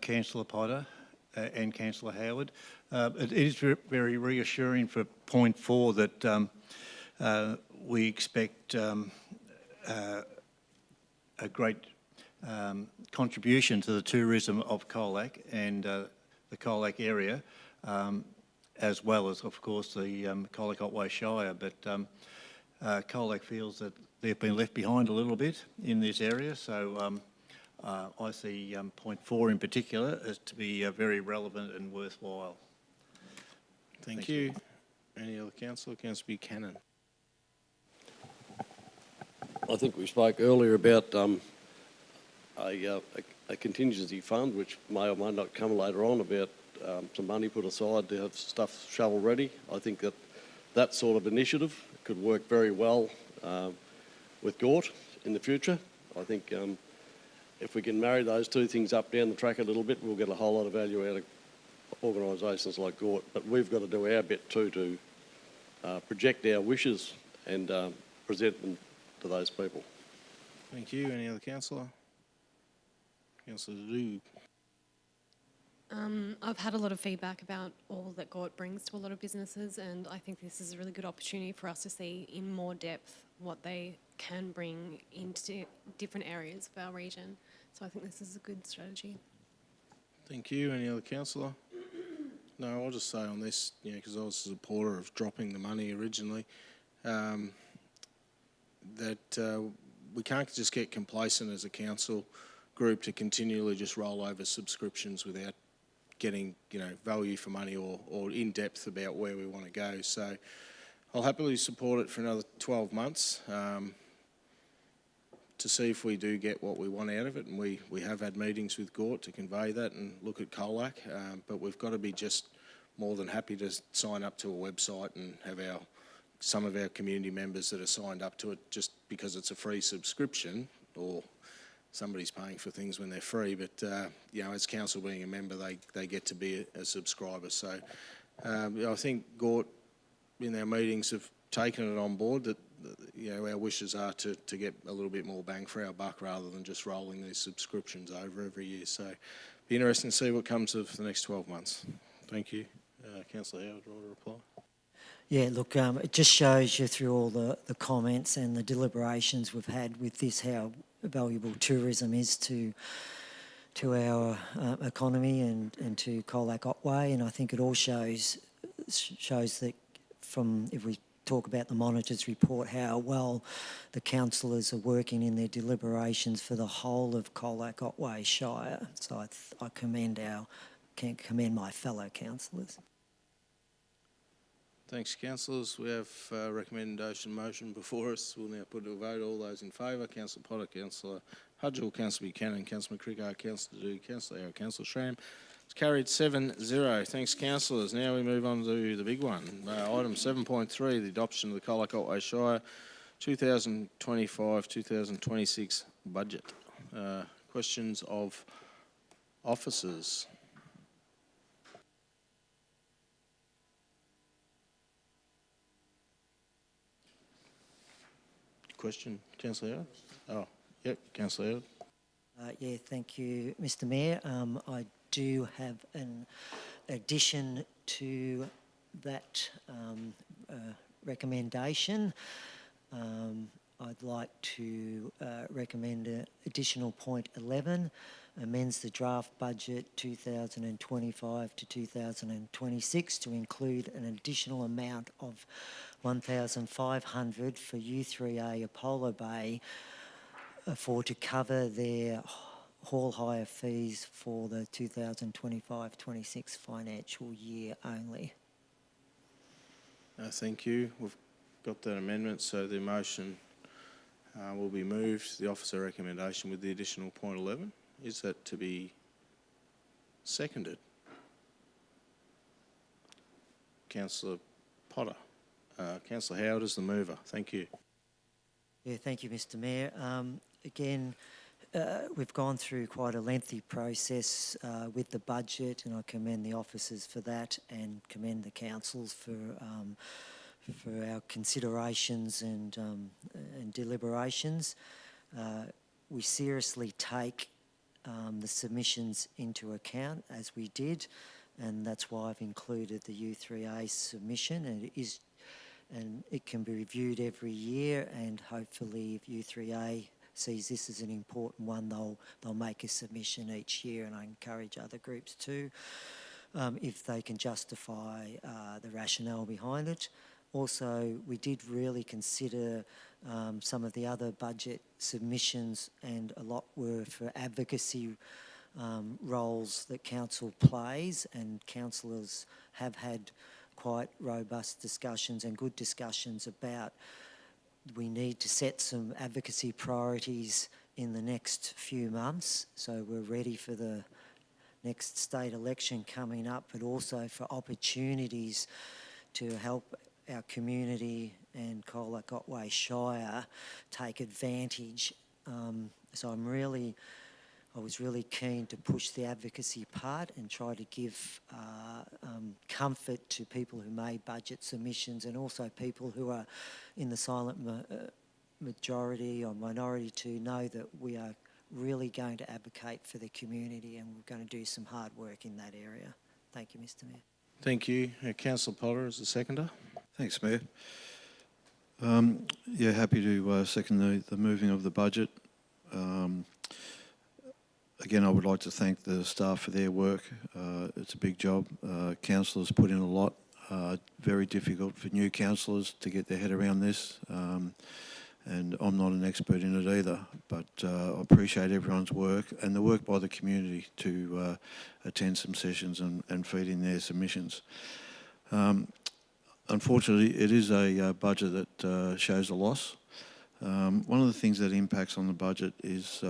Councillor Potter. and Councillor Howard. It is very reassuring for point 4 that we expect a great contribution to the tourism of Colac and the Colac area, as well as, of course, the Colac Otway Shire. But Colac feels that they've been left behind a little bit in this area, so I see point 4 in particular as to be very relevant and worthwhile.
Thank you. Any other councillor? Councillor Buchanan.
I think we spoke earlier about a contingency fund, which may or may not come later on, about some money put aside to have stuff shovel ready. I think that that sort of initiative could work very well with Gort in the future. I think if we can marry those two things up down the track a little bit, we'll get a whole lot of value out of organisations like Gort. But we've got to do our bit too to project our wishes and present them to those people.
Thank you. Any other councillor? Councillor Doob.
I've had a lot of feedback about all that Gort brings to a lot of businesses, and I think this is a really good opportunity for us to see in more depth what they can bring into different areas of our region. So I think this is a good strategy.
Thank you. Any other councillor? No, I'll just say on this, because I was a supporter of dropping the money originally, that we can't just get complacent as a council group to continually just roll over subscriptions without getting, value for money or in depth about where we want to go. So I'll happily support it for another 12 months to see if we do get what we want out of it. And we have had meetings with Gort to convey that and look at Colac, but we've got to be just more than happy to sign up to a website and have some of our community members that are signed up to it just because it's a free subscription, or somebody's paying for things when they're free, but as council being a member, they get to be a subscriber. So I think Gort in our meetings have taken it on board that our wishes are to get a little bit more bang for our buck rather than just rolling these subscriptions over every year. So be interesting to see what comes of the next 12 months. Thank you. Councillor Howard, do you want to reply?
Yeah, look, it just shows you through all the comments and the deliberations we've had with this how valuable tourism is to our economy and to Colac Otway, and I think it all shows that if we talk about the Monitor's report, how well the councillors are working in their deliberations for the whole of Colac Otway Shire. So I commend my fellow councillors.
Thanks, councillors. We have a recommendation motion before us. We'll now put it to a vote. All those in favour: Councillor Potter, Councillor Hudgell, Councillor Buchanan, Councillor McCrickard, Councillor Doob, Councillor Howard, Councillor Schramm. It's carried 7-0. Thanks, councillors. Now we move on to the big one. Item 7.3, the adoption of the Colac Otway Shire 2025-2026 budget. Questions of officers? Question, Councillor Howard? Oh, yep, Councillor Howard.
Yeah, thank you, Mr. Mayor. I do have an addition to that recommendation. I'd like to recommend an additional point 11, amends the draft budget 2025 to 2026 to include an additional amount of $1,500 for U3A Apollo Bay to cover their haul hire fees for the 2025-26 financial year only.
Thank you. We've got that amendment, so the motion will be moved, the officer recommendation with the additional point 11. Is that to be seconded? Councillor Potter. Councillor Howard is the mover. Thank you.
Yeah, thank you, Mr. Mayor. Again, we've gone through quite a lengthy process with the budget, and I commend the officers for that and commend the councils for our considerations and deliberations. We seriously take the submissions into account, as we did, and that's why I've included the U3A submission, and it can be reviewed every year, and hopefully if U3A sees this as an important one, they'll make a submission each year, and I encourage other groups too, if they can justify the rationale behind it. Also, we did really consider some of the other budget submissions, and a lot were for advocacy roles that council plays, and councillors have had quite robust discussions and good discussions about we need to set some advocacy priorities in the next few months, so we're ready for the next state election coming up, but also for opportunities to help our community and Colac Otway Shire take advantage. So I was really keen to push the advocacy part and try to give comfort to people who made budget submissions, and also people who are in the silent majority or minority to know that we are really going to advocate for the community, and we're going to do some hard work in that area. Thank you, Mr Mayor.
Thank you. Councillor Potter as the seconder.
Thanks, Mayor. Yeah, happy to second the moving of the budget. Again, I would like to thank the staff for their work. It's a big job. Councillors put in a lot. Very difficult for new councillors to get their head around this. And I'm not an expert in it either, but I appreciate everyone's work and the work by the community to attend some sessions and feed in their submissions. Unfortunately, it is a budget that shows a loss. One of the things that impacts on the budget is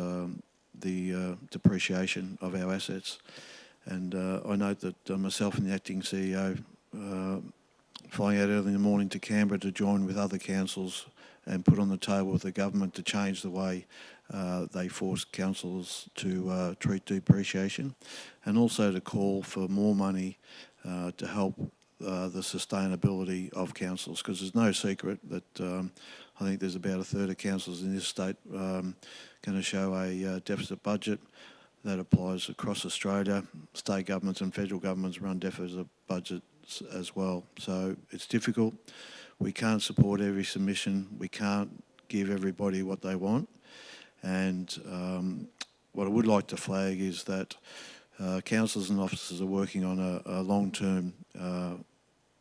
the depreciation of our assets. And I note that myself and the acting CEO flying out early in the morning to Canberra to join with other councils and put on the table with the government to change the way they force councils to treat depreciation, and also to call for more money to help the sustainability of councils, because there's no secret that I think there's about a third of councils in this state going to show a deficit budget. That applies across Australia. State governments and federal governments run deficit budgets as well. So it's difficult. We can't support every submission. We can't give everybody what they want. And what I would like to flag is that councils and officers are working on a long-term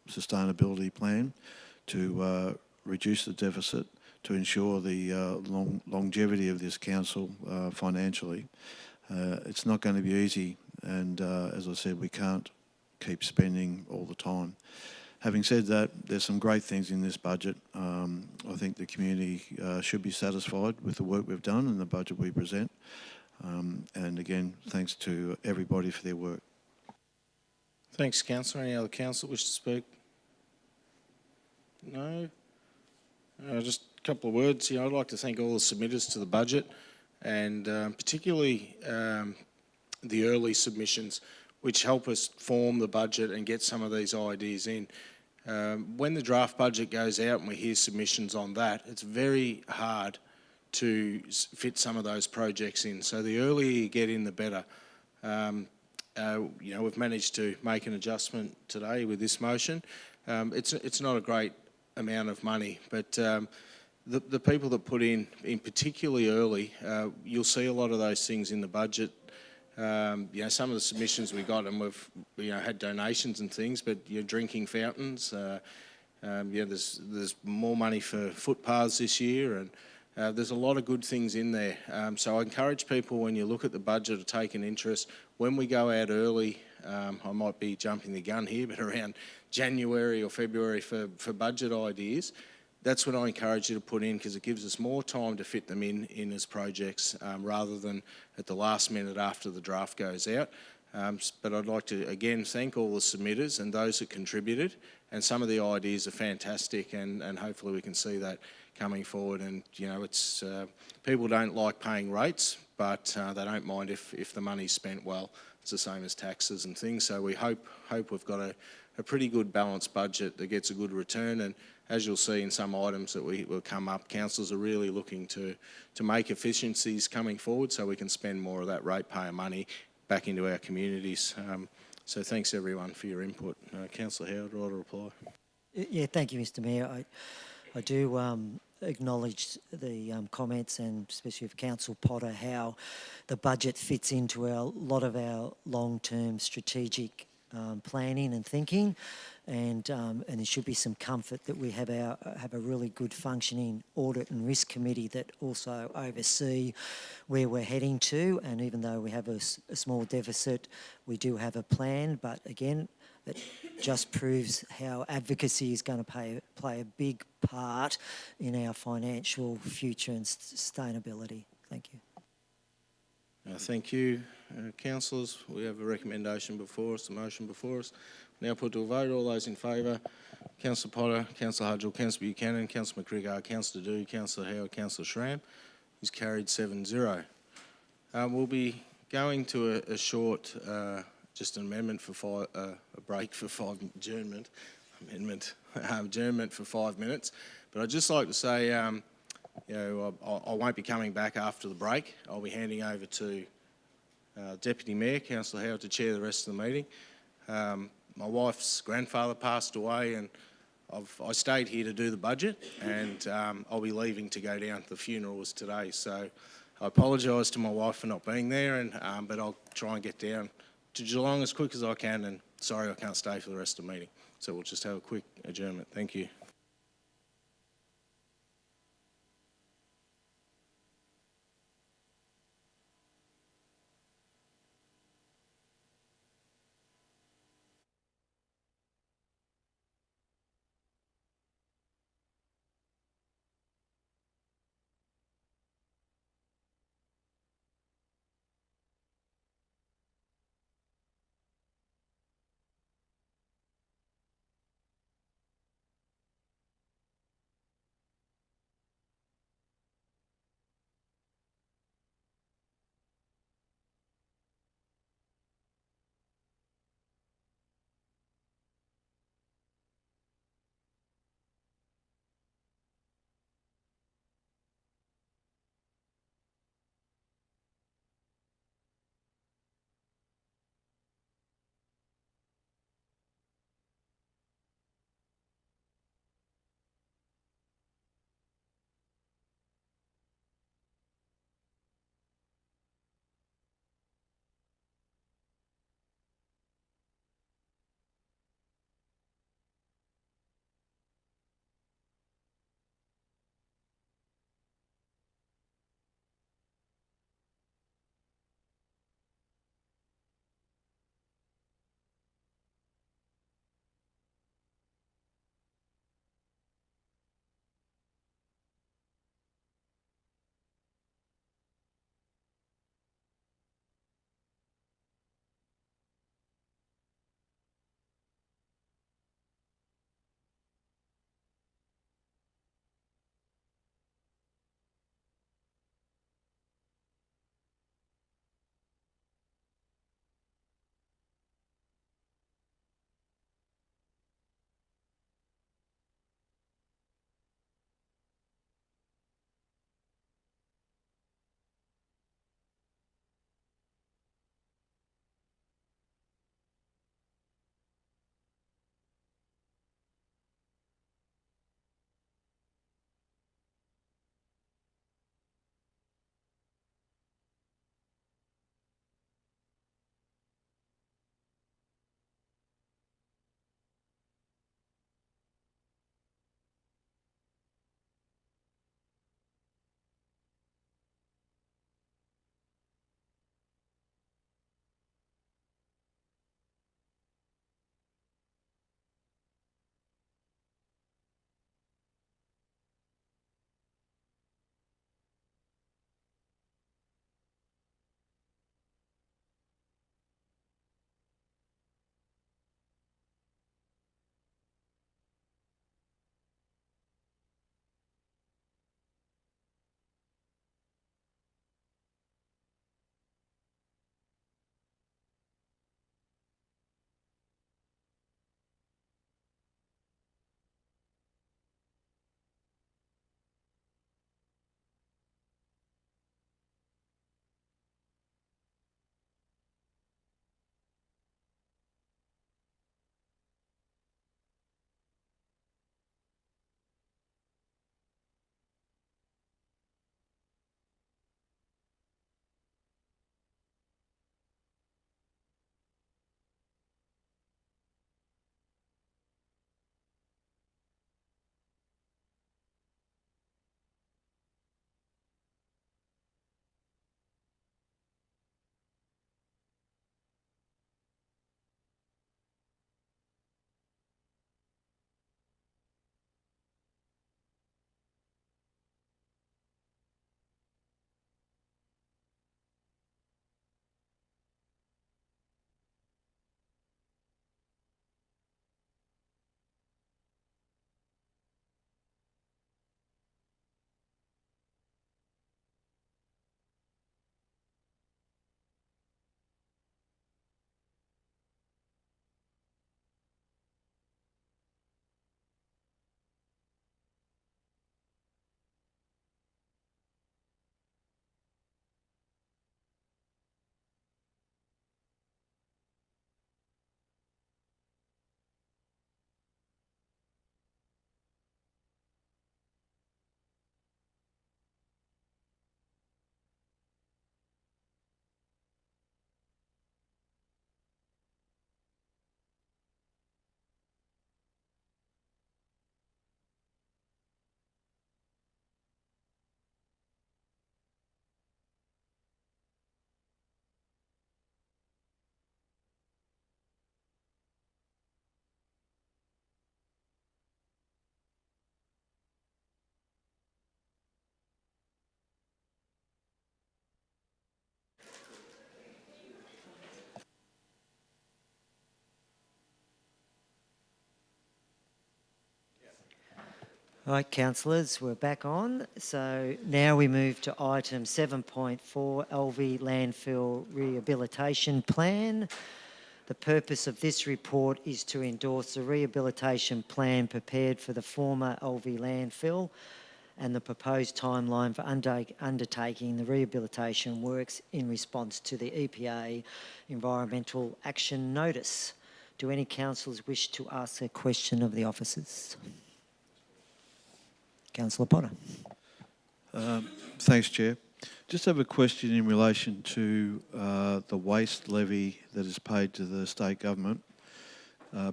sustainability plan to reduce the deficit, to ensure the longevity of this council financially. It's not going to be easy, and as I said, we can't keep spending all the time. Having said that, there's some great things in this budget. I think the community should be satisfied with the work we've done and the budget we present. And again, thanks to everybody for their work.
Thanks, Councillor. Any other councillor wish to speak? No? Just a couple of words. I'd like to thank all the submitters to the budget, and particularly the early submissions, which help us form the budget and get some of these ideas in. When the draft budget goes out and we hear submissions on that, it's very hard to fit some of those projects in. So the earlier you get in, the better. We've managed to make an adjustment today with this motion. It's not a great amount of money, but the people that put in particularly early, you'll see a lot of those things in the budget. Some of the submissions we got, and we've had donations and things, but drinking fountains. There's more money for footpaths this year, and there's a lot of good things in there. So I encourage people, when you look at the budget, to take an interest. When we go out early, I might be jumping the gun here, but around January or February for budget ideas, that's when I encourage you to put in, because it gives us more time to fit them in as projects rather than at the last minute after the draft goes out. But I'd like to again thank all the submitters and those that contributed, and some of the ideas are fantastic, and hopefully we can see that coming forward. And it's people don't like paying rates, but they don't mind if the money's spent well. It's the same as taxes and things. So we hope we've got a pretty good balanced budget that gets a good return. And as you'll see in some items that will come up, councils are really looking to make efficiencies coming forward so we can spend more of that ratepayer money back into our communities. So thanks everyone for your input. Councillor Howard, right to reply.
Yeah, thank you, Mr. Mayor. I do acknowledge the comments, and especially of Councillor Potter, how the budget fits into a lot of our long-term strategic planning and thinking, and there should be some comfort that we have a really good functioning audit and risk committee that also oversee where we're heading to. And even though we have a small deficit, we do have a plan. But again, it just proves how advocacy is going to play a big part in our financial future and sustainability. Thank you.
Thank you, councillors. We have a recommendation before us, a motion before us. Now put to a vote. All those in favour: Councillor Potter, Councillor Hudgell, Councillor Buchanan, Councillor McGregor, Councillor Dew, Councillor Howard, Councillor Schramm. Is carried 7-0. We'll be going to a short, just an amendment for a break for adjournment for 5 minutes. But I'd just like to say, you know, I won't be coming back after the break. I'll be handing over to Deputy Mayor, Councillor Howard, to chair the rest of the meeting. My wife's grandfather passed away, and I stayed here to do the budget, and I'll be leaving to go down. The funeral was today, so I apologise to my wife for not being there, and but I'll try and get down to Geelong as quick as I can, and sorry I can't stay for the rest of the meeting. So we'll just have a quick adjournment. Thank you.
All right, councillors, we're back on. So now we move to item 7.4, LV Landfill Rehabilitation Plan. The purpose of this report is to endorse the rehabilitation plan prepared for the former LV landfill and the proposed timeline for undertaking the rehabilitation works in response to the EPA Environmental Action Notice. Do any councillors wish to ask a question of the officers? Councillor Potter.
Thanks, Chair. Just have a question in relation to the waste levy that is paid to the state government.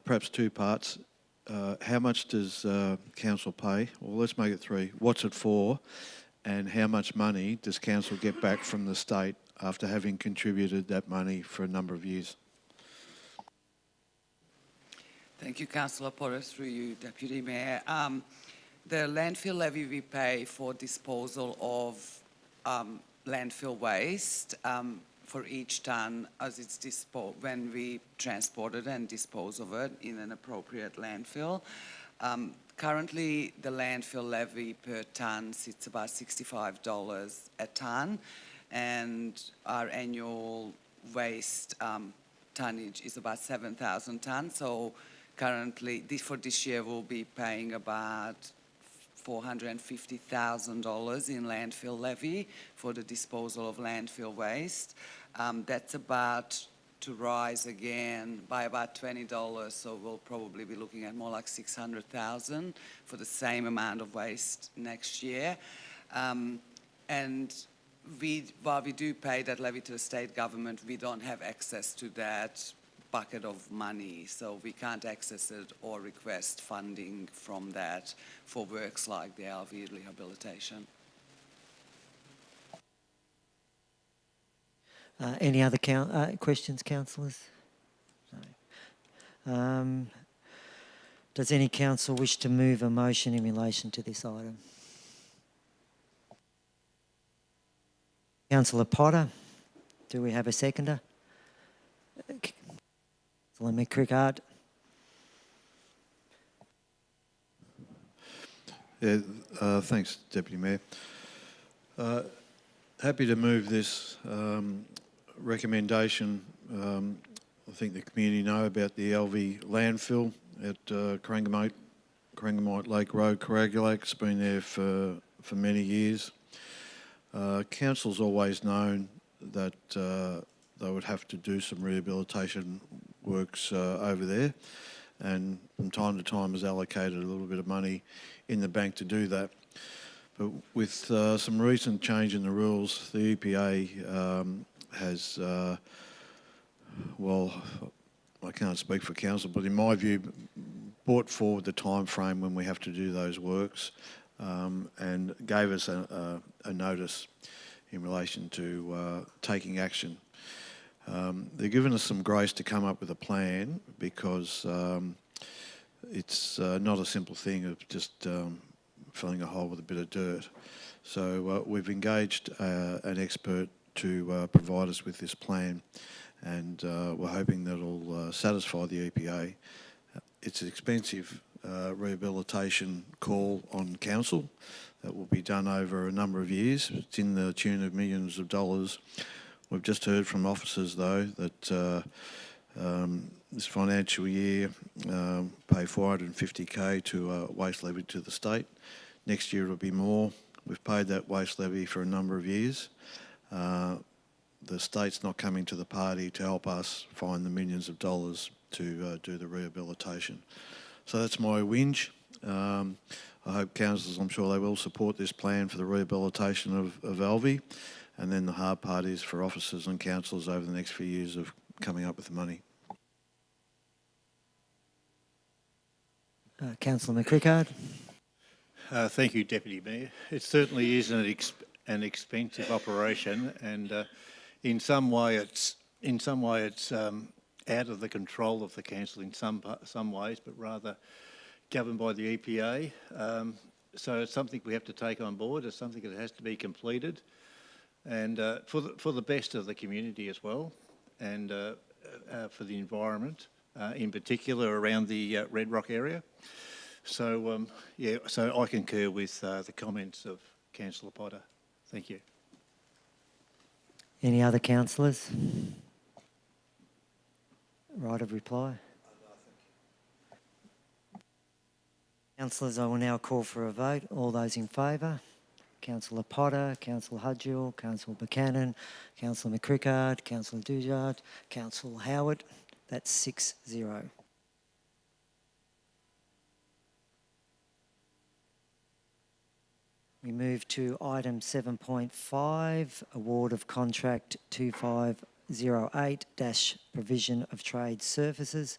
Perhaps two parts. How much does council pay? Well, let's make it three. What's it for? And how much money does council get back from the state after having contributed that money for a number of years?
Thank you, Councillor Potter, through you, Deputy Mayor. The landfill levy we pay for disposal of landfill waste for each tonne as it's when we transport it and dispose of it in an appropriate landfill. Currently, the landfill levy per tonne sits about $65 a tonne, and our annual waste tonnage is about 7,000 tonnes. So currently, for this year, we'll be paying about $450,000 in landfill levy for the disposal of landfill waste. That's about to rise again by about $20, so we'll probably be looking at more like $600,000 for the same amount of waste next year. And while we do pay that levy to the state government, we don't have access to that bucket of money, so we can't access it or request funding from that for works like the LV rehabilitation.
Any other questions, councillors? No. Does any council wish to move a motion in relation to this item? Councillor Potter, do we have a seconder? Councillor McCrickard.
Yeah, thanks, Deputy Mayor. Happy to move this recommendation. I think the community know about the LV landfill at Corangamite Lake Road, Colac. It's been there for many years. Council's always known that they would have to do some rehabilitation works over there, and from time to time has allocated a little bit of money in the bank to do that. But with some recent change in the rules, the EPA has, well, I can't speak for council, but in my view, brought forward the time frame when we have to do those works, and gave us a notice in relation to taking action. They've given us some grace to come up with a plan because it's not a simple thing of just filling a hole with a bit of dirt. So we've engaged an expert to provide us with this plan, and we're hoping that it'll satisfy the EPA. It's an expensive rehabilitation call on council that will be done over a number of years. It's in the tune of millions of dollars. We've just heard from officers, though, that this financial year pay $450K to waste levy to the state. Next year it'll be more. We've paid that waste levy for a number of years. The state's not coming to the party to help us find the millions of dollars to do the rehabilitation. So that's my whinge. I hope councillors, I'm sure they will support this plan for the rehabilitation of Alvey, and then the hard part is for officers and councillors over the next few years of coming up with the money.
Councillor McCrickard.
Thank you, Deputy Mayor. It certainly is an expensive operation, and in some way it's out of the control of the council in some ways, but rather governed by the EPA. So it's something we have to take on board. It's something that has to be completed, and for the best of the community as well, and for the environment in particular around the Red Rock area. So, yeah, so I concur with the comments of Councillor Potter. Thank you.
Any other councillors? Right of reply? Councillors, I will now call for a vote. All those in favour? Councillor Potter, Councillor Hudgell, Councillor Buchanan, Councillor McCrickard, Councillor Dujard, Councillor Howard. That's 6-0. We move to item 7.5, award of contract 2508 provision of trade services.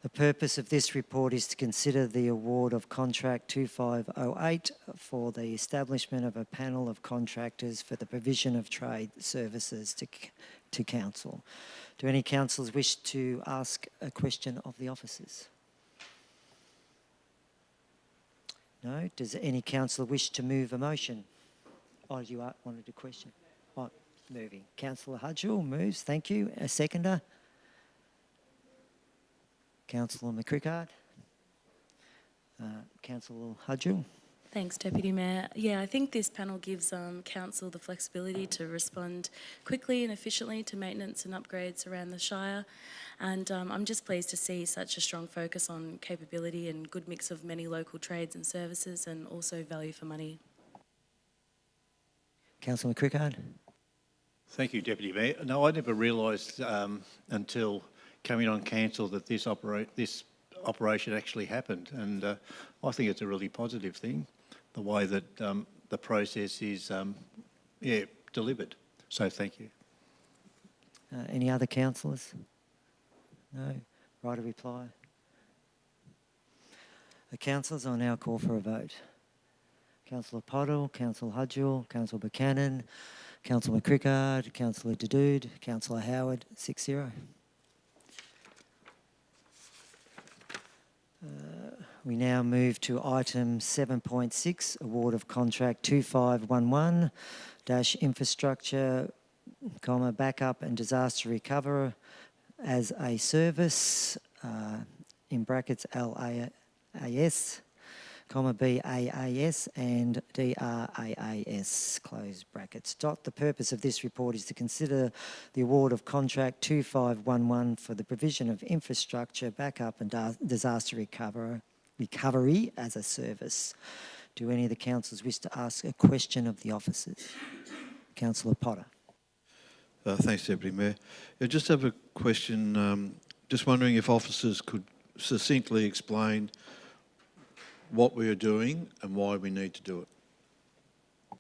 The purpose of this report is to consider the award of contract 2508 for the establishment of a panel of contractors for the provision of trade services to council. Do any councillors wish to ask a question of the officers? No? Does any councillor wish to move a motion? Oh, you wanted a question? Oh, moving. Councillor Hudgell moves, thank you. A seconder? Councillor McCrickard? Councillor Hudgell?
Thanks, Deputy Mayor. Yeah, I think this panel gives council the flexibility to respond quickly and efficiently to maintenance and upgrades around the Shire. And I'm just pleased to see such a strong focus on capability and good mix of many local trades and services, and also value for money.
Councillor McCrickard?
Thank you, Deputy Mayor. No, I never realised until coming on council that this operation actually happened, and I think it's a really positive thing, the way that the process is delivered. So thank you.
Any other councillors? No? Right of reply? The councillors, I'll now call for a vote. Councillor Potter, Councillor Hudgell, Councillor Buchanan, Councillor McCrickard, Councillor Dadoud, Councillor Howard, 6-0. We now move to item 7.6, award of contract 2511 infrastructure, backup and disaster recovery as a service, in brackets LAAS, BAAS and DRAAS, close brackets. The purpose of this report is to consider the award of contract 2511 for the provision of infrastructure, backup and disaster recovery as a service. Do any of the councillors wish to ask a question of the officers? Councillor Potter.
Thanks, Deputy Mayor. I just have a question. Just wondering if officers could succinctly explain what we are doing and why we need to do it.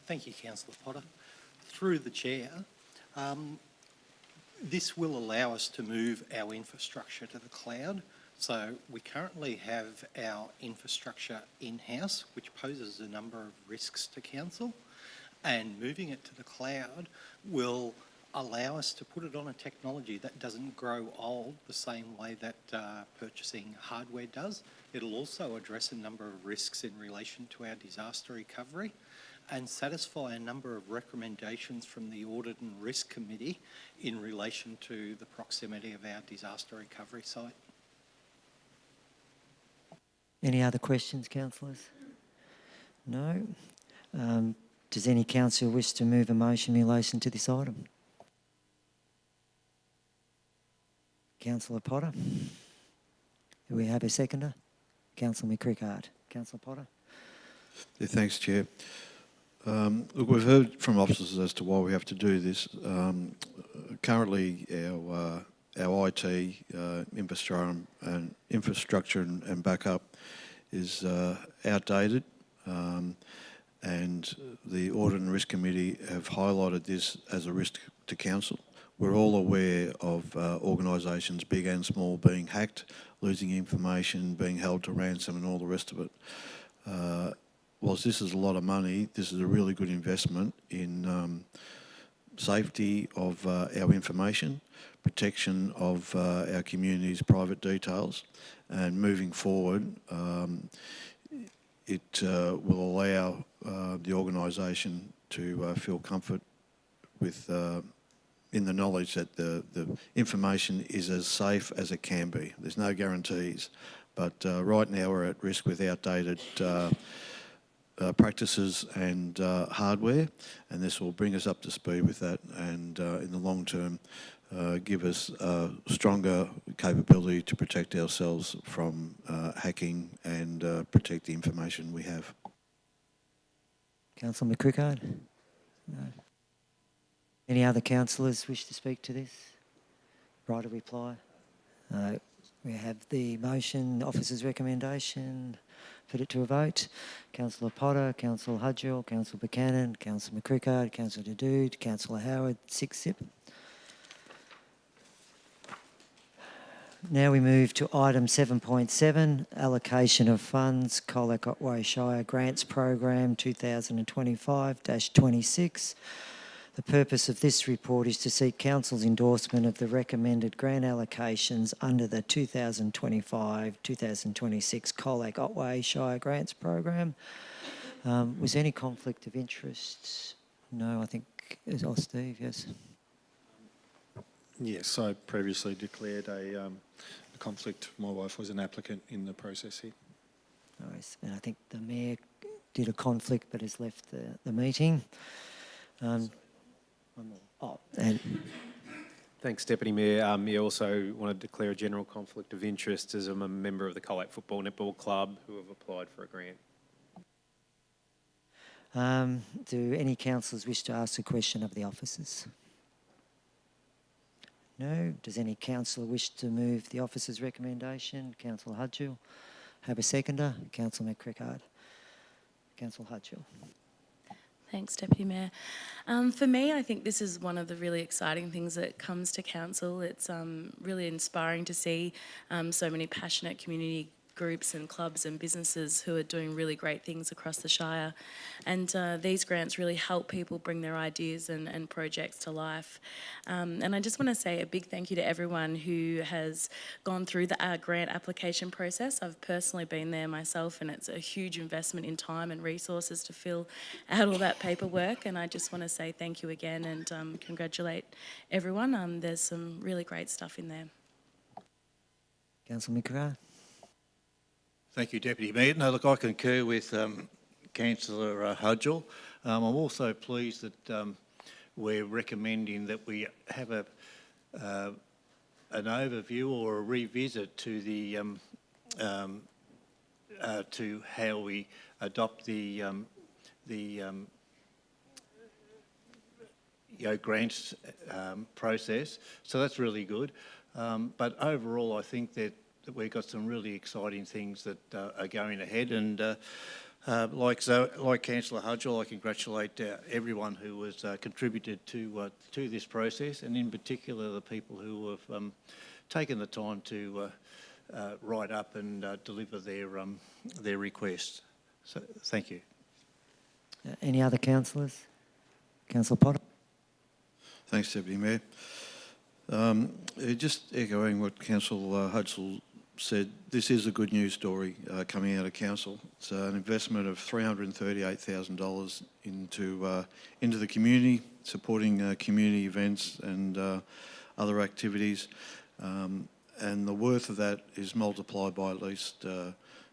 Thank you, Councillor Potter. Through the Chair, this will allow us to move our infrastructure to the cloud. So we currently have our infrastructure in-house, which poses a number of risks to council, and moving it to the cloud will allow us to put it on a technology that doesn't grow old the same way that purchasing hardware does. It'll also address a number of risks in relation to our disaster recovery and satisfy a number of recommendations from the Audit and Risk Committee in relation to the proximity of our disaster recovery site.
Any other questions, councillors? No? Does any councillor wish to move a motion in relation to this item? Councillor Potter? Do we have a seconder? Councillor McCrickard. Councillor Potter?
Yeah, thanks, Chair. Look, we've heard from officers as to why we have to do this. Currently, our IT infrastructure and backup is outdated, and the Audit and Risk Committee have highlighted this as a risk to council. We're all aware of organisations, big and small, being hacked, losing information, being held to ransom and all the rest of it. Whilst this is a lot of money, this is a really good investment in safety of our information, protection of our community's private details, and moving forward, it will allow the organisation to feel comfort with in the knowledge that the information is as safe as it can be. There's no guarantees, but right now we're at risk with outdated practices and hardware, and this will bring us up to speed with that, and in the long term give us a stronger capability to protect ourselves from hacking and protect the information we have.
Councillor McCrickard? No. Any other councillors wish to speak to this? Right of reply? We have the motion, officer's recommendation, put it to a vote. Councillor Potter, Councillor Hudgell, Councillor Buchanan, Councillor McCrickard, Councillor Dadoud, Councillor Howard, 6-0. Now we move to item 7.7, allocation of funds, Colac Otway Shire Grants Program 2025-26. The purpose of this report is to seek Council's endorsement of the recommended grant allocations under the 2025-2026 Colac Otway Shire Grants Program. Was there any conflict of interest? No, I think, Steve, yes.
Yes, I previously declared a conflict. My wife was an applicant in the process here.
Nice. And I think the Mayor did a conflict but has left the meeting.
Thanks, Deputy Mayor. You also want to declare a general conflict of interest as I'm a member of the Colac Football Netball Club who have applied for a grant.
Do any councillors wish to ask a question of the officers? No. Does any councillor wish to move the officer's recommendation? Councillor Hudgell. Have a seconder? Councillor McCrickard. Councillor Hudgell.
Thanks, Deputy Mayor. For me, I think this is one of the really exciting things that comes to council. It's really inspiring to see so many passionate community groups and clubs and businesses who are doing really great things across the Shire. And these grants really help people bring their ideas and projects to life. And I just want to say a big thank you to everyone who has gone through the grant application process. I've personally been there myself, and it's a huge investment in time and resources to fill out all that paperwork. And I just want to say thank you again and congratulate everyone. There's some really great stuff in there.
Councillor McCrickard.
Thank you, Deputy Mayor. No, look, I concur with Councillor Hudgell. I'm also pleased that we're recommending that we have an overview or a revisit to the to how we adopt the grants process. So that's really good. But overall, I think that we've got some really exciting things that are going ahead, and like Councillor Hudgell, I congratulate everyone who has contributed to this process, and in particular the people who have taken the time to write up and deliver their requests. So thank you.
Any other councillors? Councillor Potter.
Thanks, Deputy Mayor. Just echoing what Councillor Hudgell said, this is a good news story coming out of council. It's an investment of $338,000 into the community, supporting community events and other activities, and the worth of that is multiplied by at least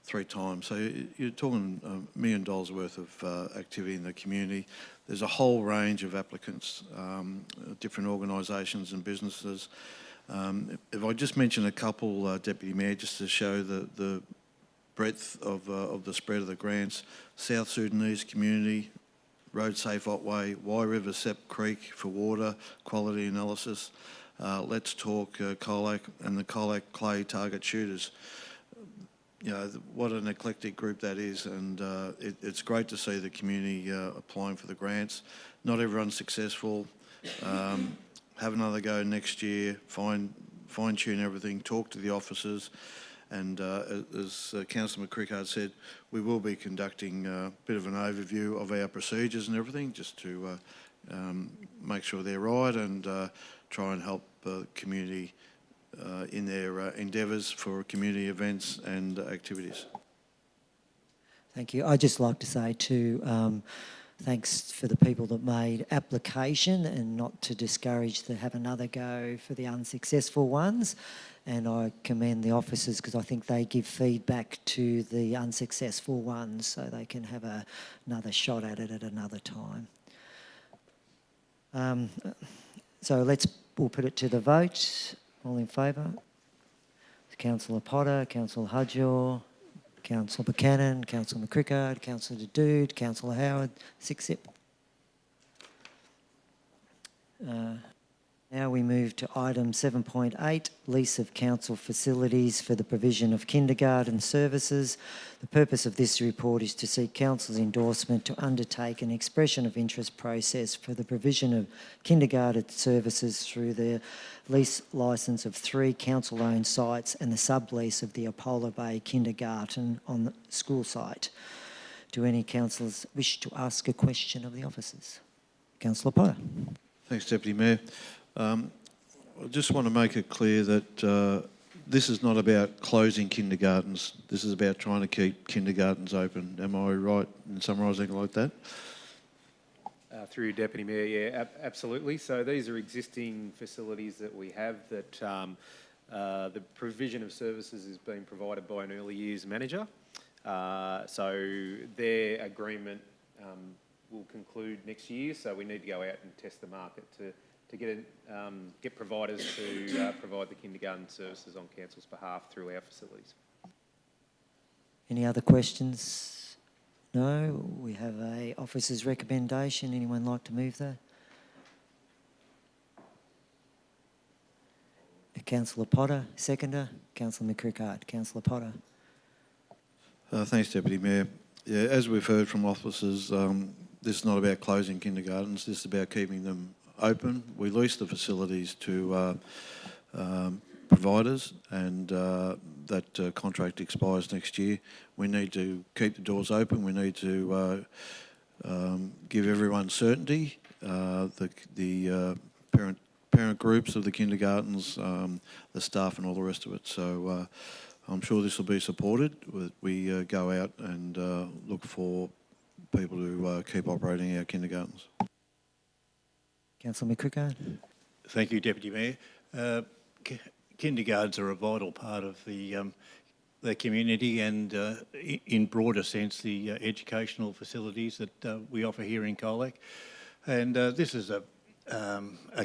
3 times. So you're talking $1 million worth of activity in the community. There's a whole range of applicants, different organisations and businesses. If I just mention a couple, Deputy Mayor, just to show the breadth of the spread of the grants: South Sudanese Community, Road Safe Otway, Wye River Sepp Creek for water quality analysis, Let's Talk Colac, and the Colac Clay Target Shooters. You know, what an eclectic group that is, and it's great to see the community applying for the grants. Not everyone's successful. Have another go next year, fine-tune everything, talk to the officers, and as Councillor McCrickard said, we will be conducting a bit of an overview of our procedures and everything, just to make sure they're right and try and help the community in their endeavours for community events and activities.
Thank you. I'd just like to say too, thanks for the people that made application, and not to discourage to have another go for the unsuccessful ones. And I commend the officers because I think they give feedback to the unsuccessful ones so they can have another shot at it at another time. So we'll put it to the vote. All in favour? Councillor Potter, Councillor Hudgell, Councillor Buchanan, Councillor McCrickard, Councillor Dude, Councillor Howard, 6-0. Now we move to item 7.8, lease of council facilities for the provision of kindergarten services. The purpose of this report is to seek council's endorsement to undertake an expression of interest process for the provision of kindergarten services through the lease licence of 3 council-owned sites and the sublease of the Apollo Bay Kindergarten on the school site. Do any councillors wish to ask a question of the officers? Councillor Potter.
Thanks, Deputy Mayor. I just want to make it clear that this is not about closing kindergartens. This is about trying to keep kindergartens open. Am I right in summarising like that?
Through you, Deputy Mayor, yeah, absolutely. So these are existing facilities that we have that the provision of services is being provided by an early years manager. So their agreement will conclude next year, so we need to go out and test the market to get providers to provide the kindergarten services on council's behalf through our facilities.
Any other questions? No? We have a officer's recommendation. Anyone like to move that? Councillor Potter, seconder. Councillor McCrickard. Councillor Potter.
Thanks, Deputy Mayor. Yeah, as we've heard from officers, this is not about closing kindergartens. This is about keeping them open. We lease the facilities to providers, and that contract expires next year. We need to keep the doors open. We need to give everyone certainty. The parent groups of the kindergartens, the staff, and all the rest of it. So I'm sure this will be supported. We go out and look for people to keep operating our kindergartens.
Councillor McCrickard.
Thank you, Deputy Mayor. Kindergartens are a vital part of the community and, in broader sense, the educational facilities that we offer here in Colac. And this is a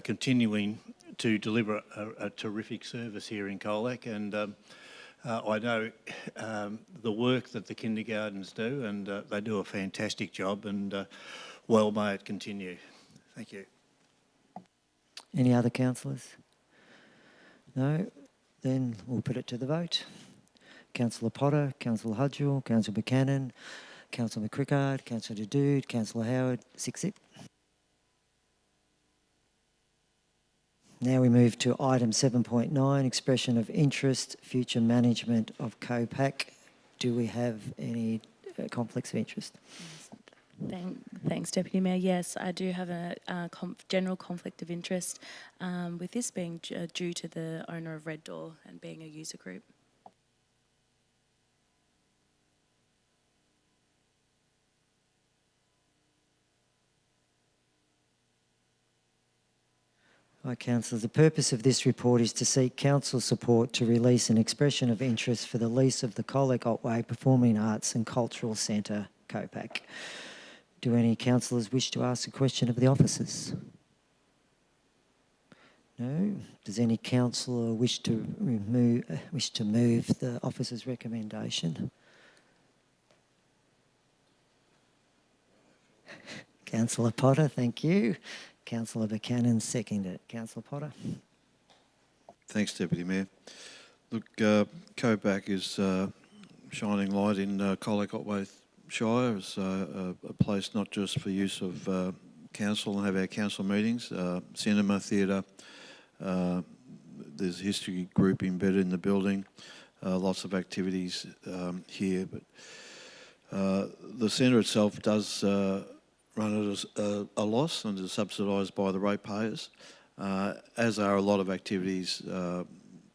continuing to deliver a terrific service here in Colac. And I know the work that the kindergartens do, and they do a fantastic job, and well may it continue. Thank you.
Any other councillors? No? Then we'll put it to the vote. Councillor Potter, Councillor Hudgell, Councillor Buchanan, Councillor McCrickard, Councillor Dude, Councillor Howard, 6-0. Now we move to item 7.9, expression of interest, future management of COPAC. Do we have any conflicts of interest?
Thanks, Deputy Mayor. Yes, I do have a general conflict of interest with this being due to the owner of Red Door and being a user group.
Hi, councillors. The purpose of this report is to seek council support to release an expression of interest for the lease of the Colac Otway Performing Arts and Cultural Centre, COPAC. Do any councillors wish to ask a question of the officers? No? Does any councillor wish to move the officer's recommendation? Councillor Potter, thank you. Councillor Buchanan, seconded. Councillor Potter.
Thanks, Deputy Mayor. Look, COPAC is shining light in Colac Otway Shire as a place not just for use of council and have our council meetings, cinema, theatre, there's a history group embedded in the building, lots of activities here, but the centre itself does run at a loss and is subsidised by the ratepayers, as are a lot of activities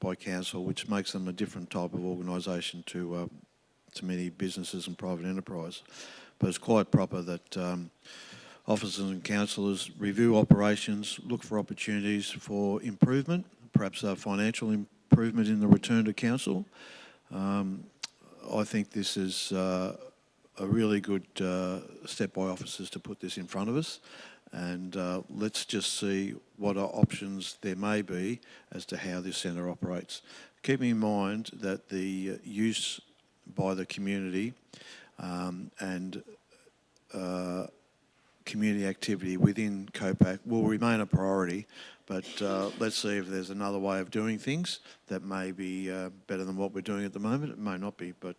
by council, which makes them a different type of organisation to many businesses and private enterprise. But it's quite proper that officers and councillors review operations, look for opportunities for improvement, perhaps a financial improvement in the return to council. I think this is a really good step by officers to put this in front of us, and let's just see what options there may be as to how this centre operates. Keeping in mind that the use by the community and community activity within Colac will remain a priority, but let's see if there's another way of doing things that may be better than what we're doing at the moment. It may not be, but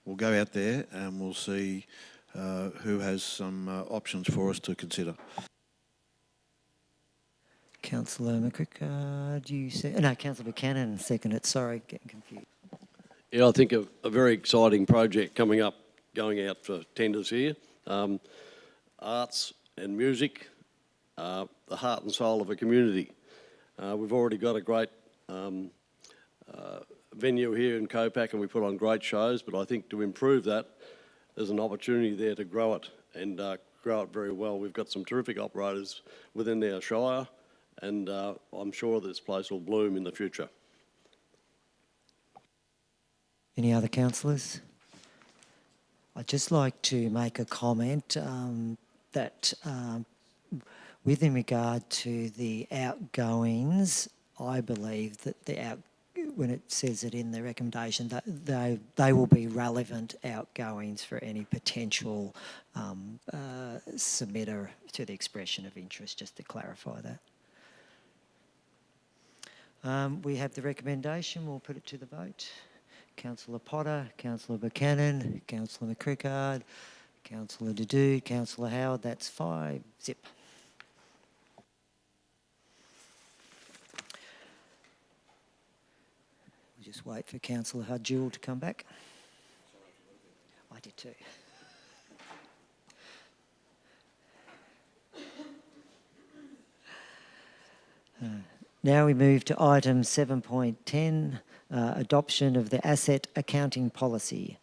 we'll go out there and we'll see who has some options for us to consider.
Councillor McCrick, do you say? No, Councillor Buchanan seconded. Sorry, getting confused.
Yeah, I think a very exciting project coming up, going out for tenders here. Arts and music, the heart and soul of a community. We've already got a great venue here in Colac and we put on great shows, but I think to improve that, there's an opportunity there to grow it and grow it very well. We've got some terrific operators within our shire, and I'm sure this place will bloom in the future.
Any other councillors? I'd just like to make a comment that within regard to the outgoings, I believe that when it says it in the recommendation, that they will be relevant outgoings for any potential submitter to the expression of interest, just to clarify that. We have the recommendation. We'll put it to the vote. Councillor Potter, Councillor Buchanan, Councillor McCrickard, Councillor Dudu, Councillor Howard. That's 5. Zip. We'll just wait for Councillor Hajul to come back. I did too. Now we move to item 7.10, adoption of the asset accounting policy.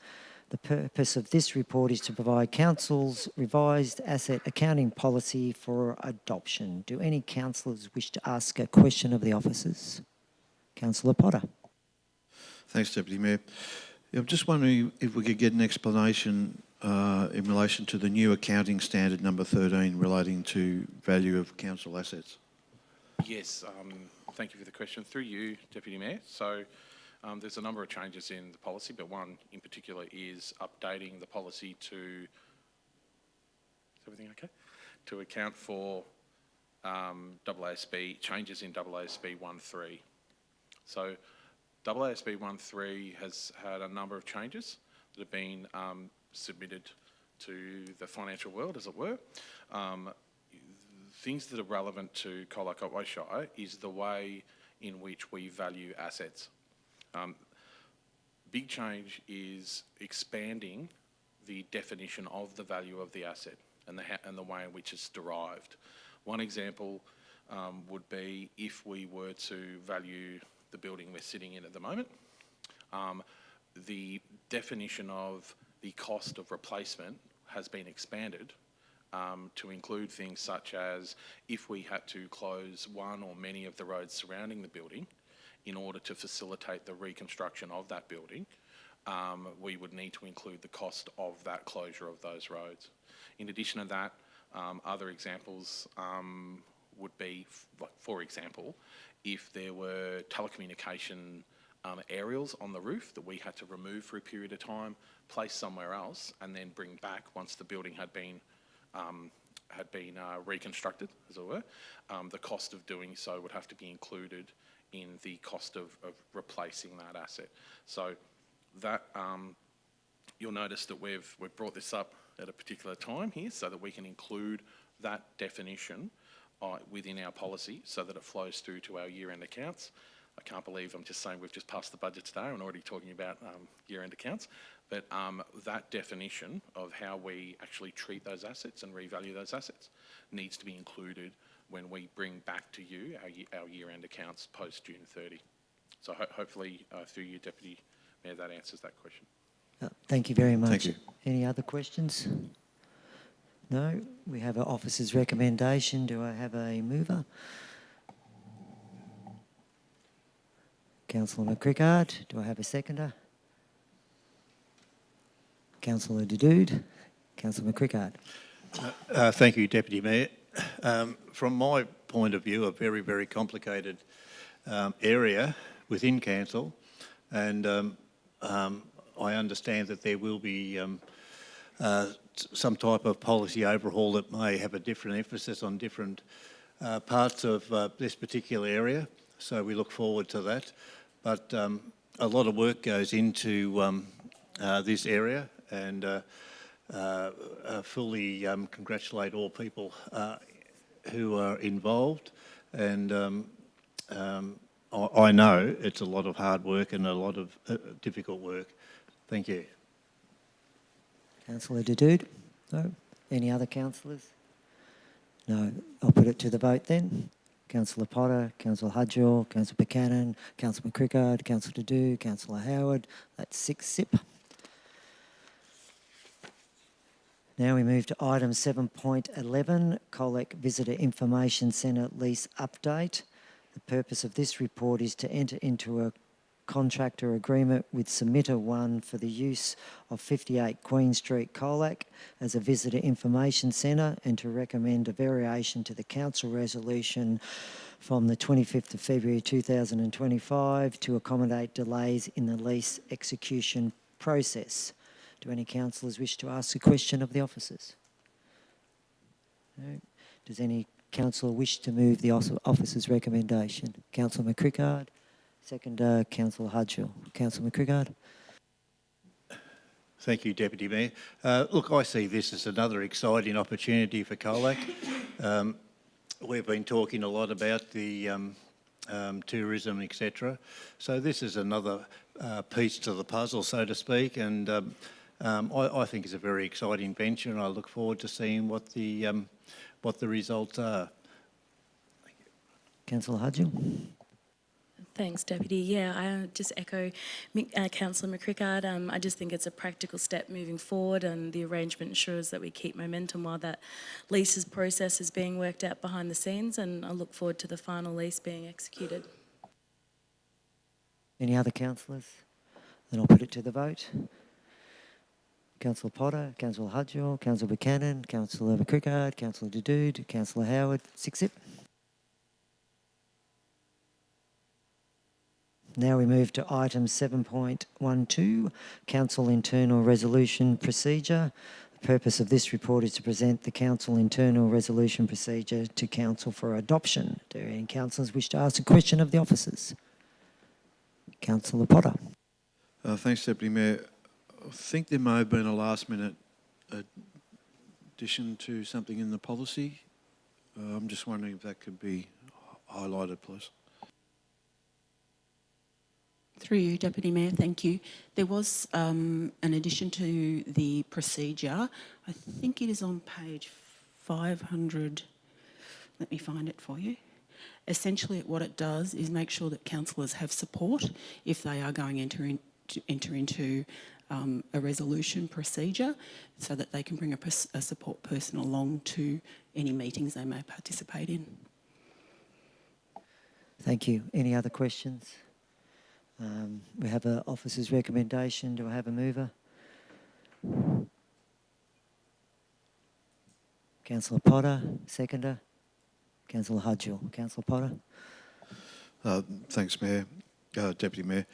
The purpose of this report is to provide council's revised asset accounting policy for adoption. Do any councillors wish to ask a question of the officers? Councillor Potter.
Thanks, Deputy Mayor. I'm just wondering if we could get an explanation in relation to the new accounting standard number 13 relating to value of council assets.
Yes, thank you for the question. Through you, Deputy Mayor. So there's a number of changes in the policy, but one in particular is updating the policy to, is everything okay? To account for AASB, changes in AASB 1.3. So AASB 1.3 has had a number of changes that have been submitted to the financial world, as it were. Things that are relevant to Colac Otway Shire is the way in which we value assets. Big change is expanding the definition of the value of the asset and the way in which it's derived. One example would be if we were to value the building we're sitting in at the moment, the definition of the cost of replacement has been expanded to include things such as if we had to close one or many of the roads surrounding the building in order to facilitate the reconstruction of that building, we would need to include the cost of that closure of those roads. In addition to that, other examples would be, for example, if there were telecommunication aerials on the roof that we had to remove for a period of time, place somewhere else, and then bring back once the building had been reconstructed, as it were, the cost of doing so would have to be included in the cost of replacing that asset. So that you'll notice that we've brought this up at a particular time here so that we can include that definition within our policy so that it flows through to our year-end accounts. I can't believe I'm just saying we've just passed the budget today and already talking about year-end accounts, but that definition of how we actually treat those assets and revalue those assets needs to be included when we bring back to you our year-end accounts post-June 30. So hopefully through you, Deputy Mayor, that answers that question.
Thank you very much.
Thank you.
Any other questions? No. We have an officer's recommendation. Do I have a mover? Councillor McCrickard. Do I have a seconder? Councillor Dadoud. Councillor McCrickard.
Thank you, Deputy Mayor. From my point of view, a very, very complicated area within council, and I understand that there will be some type of policy overhaul that may have a different emphasis on different parts of this particular area. So we look forward to that. But a lot of work goes into this area, and fully congratulate all people who are involved. And I know it's a lot of hard work and a lot of difficult work. Thank you.
Councillor Dadoud? No. Any other councillors? No. I'll put it to the vote then. Councillor Potter, Councillor Hudgell, Councillor Buchanan, Councillor McCrickard, Councillor Dadoud, Councillor Howard. That's 6 zip. Now we move to item 7.11, Colac Visitor Information Centre lease update. The purpose of this report is to enter into a contractor agreement with Submitter 1 for the use of 58 Queen Street, Colac as a visitor information centre, and to recommend a variation to the council resolution from the 25th of February 2025 to accommodate delays in the lease execution process. Do any councillors wish to ask a question of the officers? No. Does any councillor wish to move the officer's recommendation? Councillor McCrickard. Second, Councillor Hudgell. Councillor McCrickard.
Thank you, Deputy Mayor. Look, I see this as another exciting opportunity for Colac. We've been talking a lot about the tourism, etc. So this is another piece to the puzzle, so to speak, and I think it's a very exciting venture, and I look forward to seeing what the results are. Thank you.
Councillor Hudgell.
Thanks, Deputy. Yeah, I just echo Councillor McCrickard. I just think it's a practical step moving forward, and the arrangement ensures that we keep momentum while that leases process is being worked out behind the scenes, and I look forward to the final lease being executed.
Any other councillors? Then I'll put it to the vote. Councillor Potter, Councillor Hudgell, Councillor Buchanan, Councillor McCrickard, Councillor Dadoud, Councillor Howard. 6 zip. Now we move to item 7.12, Council Internal Resolution Procedure. The purpose of this report is to present the Council Internal Resolution Procedure to Council for adoption. Do any councillors wish to ask a question of the officers? Councillor Potter.
Thanks, Deputy Mayor. I think there may have been a last-minute addition to something in the policy. I'm just wondering if that could be highlighted, please.
Through you, Deputy Mayor, thank you. There was an addition to the procedure. I think it is on page 500. Let me find it for you. Essentially, what it does is make sure that councillors have support if they are going to enter into a resolution procedure, so that they can bring a support person along to any meetings they may participate in.
Thank you. Any other questions? We have an officer's recommendation. Do I have a mover? Councillor Potter, seconder. Councillor Hudgell. Councillor Potter.
Thanks, Mayor. Deputy Mayor.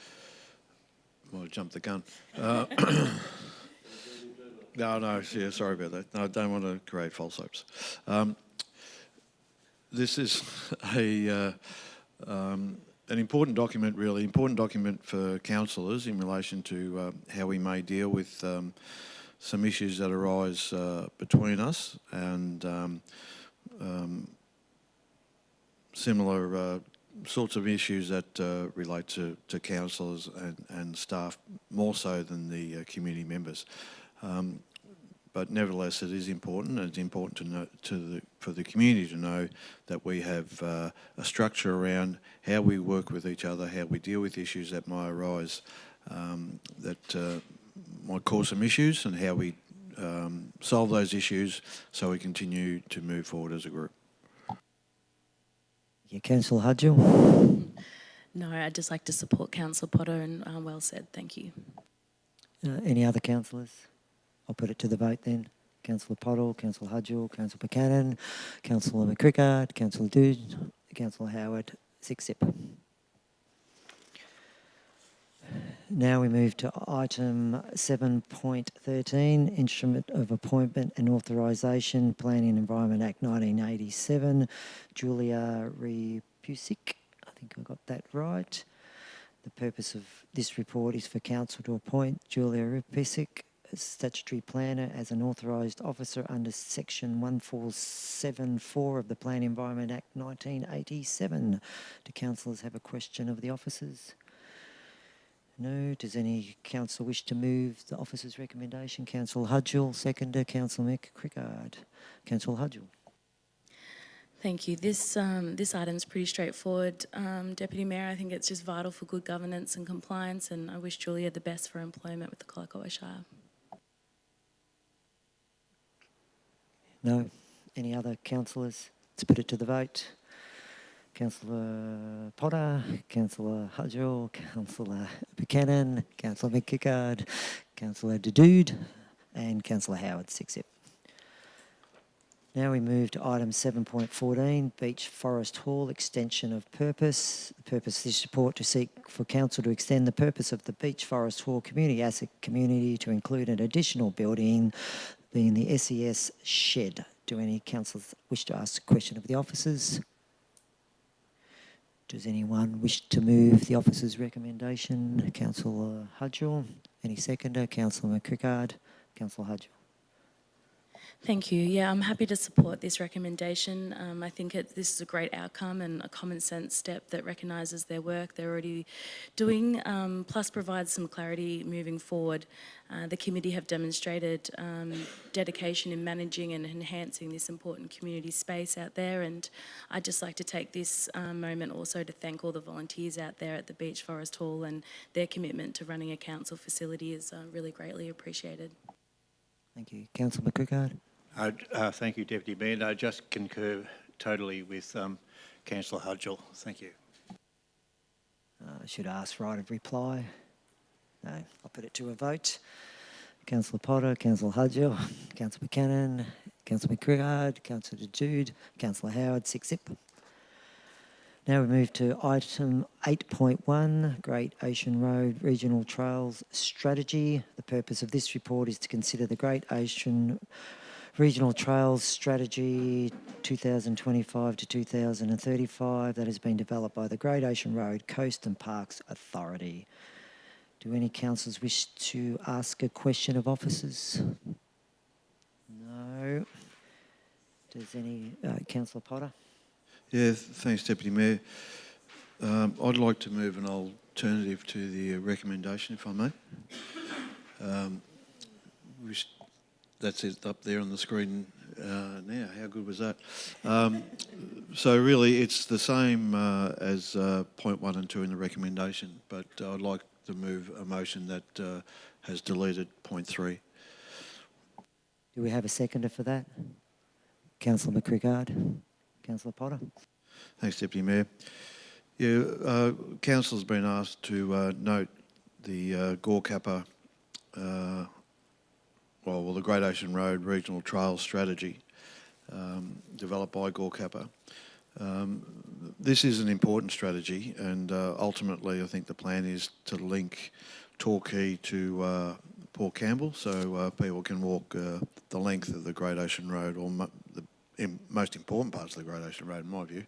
Might have jumped the gun. No, yeah, sorry about that. No, I don't want to create false hopes. This is an important document, really important document for councillors in relation to how we may deal with some issues that arise between us, and similar sorts of issues that relate to councillors and staff more so than the community members. But nevertheless, it is important, and it's important to know for the community to know that we have a structure around how we work with each other, how we deal with issues that might arise, that might cause some issues, and how we solve those issues so we continue to move forward as a group.
Yeah, Councillor Hudgell.
No, I'd just like to support Councillor Potter and well said. Thank you.
Any other councillors? I'll put it to the vote then. Councillor Potter, Councillor Hudgell, Councillor Buchanan, Councillor McCrickard, Councillor Dude, Councillor Howard, 6-zip. Now we move to item 7.13, Instrument of Appointment and Authorisation, Planning and Environment Act 1987, Julia Repusic. I think I got that right. The purpose of this report is for Council to appoint Julia Repusic as Statutory Planner as an authorised officer under Section 1474 of the Planning and Environment Act 1987. Do councillors have a question of the officers? No. Does any council wish to move the officer's recommendation? Councillor Hudgell, seconder. Councillor McCrickard. Councillor Hudgell.
Thank you. This item's pretty straightforward, Deputy Mayor. I think it's just vital for good governance and compliance, and I wish Julia the best for employment with the Colac Otway Shire.
No. Any other councillors? Let's put it to the vote. Councillor Potter, Councillor Hudgell, Councillor Buchanan, Councillor McCrickard, Councillor Dude, and Councillor Howard, 6-zip. Now we move to item 7.14, Beach Forest Hall extension of purpose. The purpose of this report to seek for council to extend the purpose of the Beach Forest Hall community asset community to include an additional building being the SES shed. Do any councillors wish to ask a question of the officers? Does anyone wish to move the officer's recommendation? Councillor Hudgell. Any seconder? Councillor McCrickard. Councillor Hudgell.
Thank you. Yeah, I'm happy to support this recommendation. I think this is a great outcome and a common sense step that recognises their work they're already doing, plus provides some clarity moving forward. The committee have demonstrated dedication in managing and enhancing this important community space out there, and I'd just like to take this moment also to thank all the volunteers out there at the Beach Forest Hall, and their commitment to running a council facility is really greatly appreciated.
Thank you. Councillor McCrickard.
Thank you, Deputy Mayor. I just concur totally with Councillor Hudgell. Thank you.
I should ask right of reply. No, I'll put it to a vote. Councillor Potter, Councillor Hudgell, Councillor Buchanan, Councillor McCrickard, Councillor Dude, Councillor Howard, 6-zip. Now we move to item 8.1, Great Ocean Road Regional Trails Strategy. The purpose of this report is to consider the Great Ocean Regional Trails Strategy 2025 to 2035 that has been developed by the Great Ocean Road Coast and Parks Authority. Do any councillors wish to ask a question of officers? No. Does any... Councillor Potter?
Yeah, thanks, Deputy Mayor. I'd like to move an alternative to the recommendation, if I may. That's it up there on the screen now. How good was that? So really, it's the same as point 1 and 2 in the recommendation, but I'd like to move a motion that has deleted point 3.
Do we have a seconder for that? Councillor McCrickard. Councillor Potter.
Thanks, Deputy Mayor. Yeah, Council's been asked to note the Gore Kappa, the Great Ocean Road Regional Trails Strategy developed by Gore Kappa. This is an important strategy, and ultimately I think the plan is to link Torquay to Port Campbell, so people can walk the length of the Great Ocean Road, or the most important parts of the Great Ocean Road, in my view.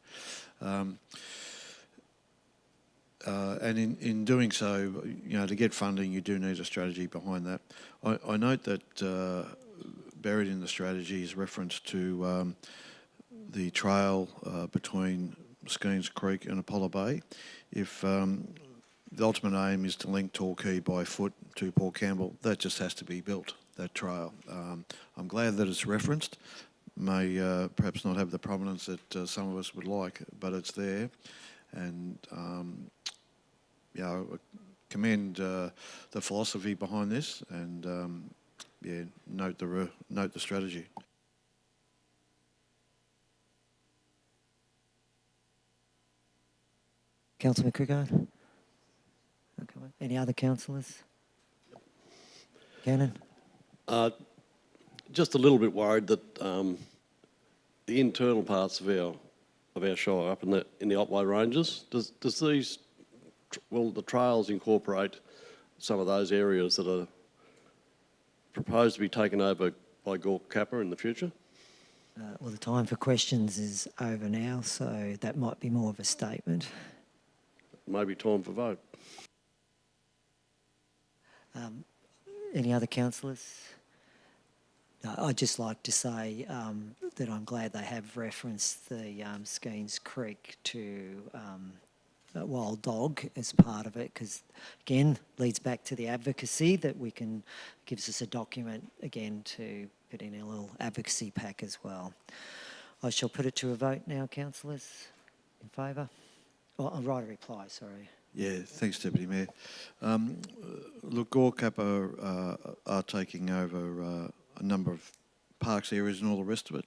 And in doing so, to get funding, you do need a strategy behind that. I note that buried in the strategy is reference to the trail between Skeens Creek and Apollo Bay. If the ultimate aim is to link Torquay by foot to Port Campbell, that just has to be built, that trail. I'm glad that it's referenced. May perhaps not have the prominence that some of us would like, but it's there. And I commend the philosophy behind this, and note the strategy.
Councillor McCrickard? Okay. Any other councillors? Cannon?
Just a little bit worried that the internal parts of our shire up in the Otway Ranges, does these will the trails incorporate some of those areas that are proposed to be taken over by Colac Otway in the future?
Well, the time for questions is over now, so that might be more of a statement.
Maybe time for vote.
Any other councillors? I'd just like to say that I'm glad they have referenced the Skeens Creek to Wild Dog as part of it, because again leads back to the advocacy that we can, gives us a document again to put in a little advocacy pack as well. I shall put it to a vote now, councillors. In favour? Oh, I'll write a reply, sorry.
Yeah, thanks, Deputy Mayor. Look, Colac Otway are taking over a number of parks areas and all the rest of it.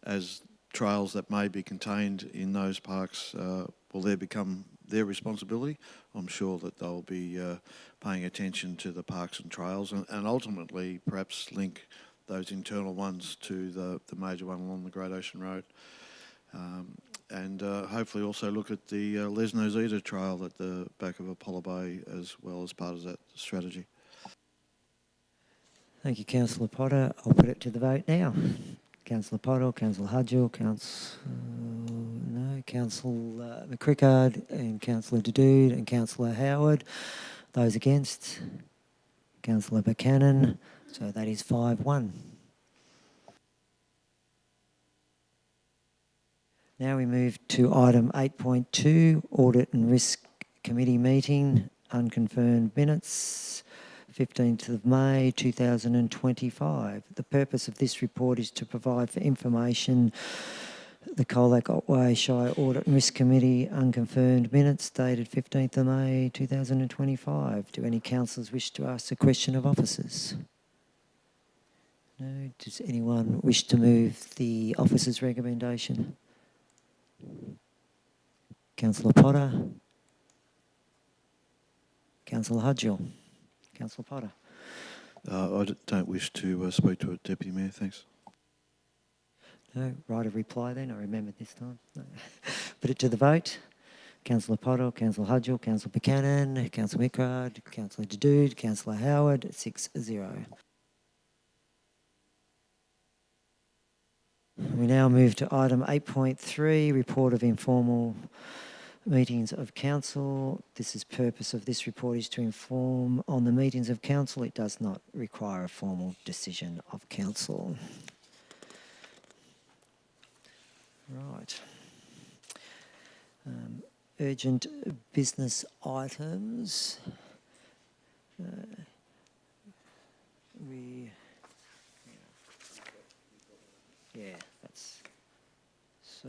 As trails that may be contained in those parks will there become their responsibility, I'm sure that they'll be paying attention to the parks and trails and ultimately perhaps link those internal ones to the major one along the Great Ocean Road. And hopefully also look at the Lesno Zeta Trail at the back of Apollo Bay as well as part of that strategy.
Thank you, Councillor Potter. I'll put it to the vote now. Councillor Potter, Councillor Hudgell, Councillor McCrickard and Councillor Dadoud and Councillor Howard. Those against? Councillor Buchanan. So that is 5-1. Now we move to item 8.2, Audit and Risk Committee meeting, unconfirmed minutes, 15th of May 2025. The purpose of this report is to provide for information the Colac Otway Shire Audit and Risk Committee unconfirmed minutes dated 15th of May 2025. Do any councillors wish to ask a question of officers? No. Does anyone wish to move the officers' recommendation? Councillor Potter. Councillor Hudgell. Councillor Potter.
I don't wish to speak to it, Deputy Mayor, thanks.
No, write a reply then, I remembered this time. No. Put it to the vote. Councillor Potter, Councillor Hudgell, Councillor Buchanan, Councillor McCrickard, Councillor Dadoud, Councillor Howard, 6-0. We now move to item 8.3, report of informal meetings of council. This is purpose of this report is to inform on the meetings of council. It does not require a formal decision of council. Right. Urgent business items. That's so.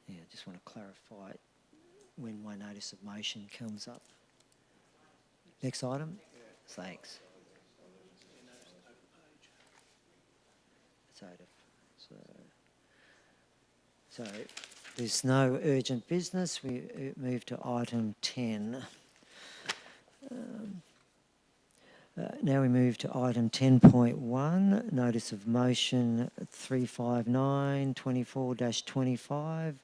Yeah, I just want to clarify when my notice of motion comes up. Next item. Thanks. So there's no urgent business. We move to item 10. Now we move to item 10.1, notice of motion 359-24-25.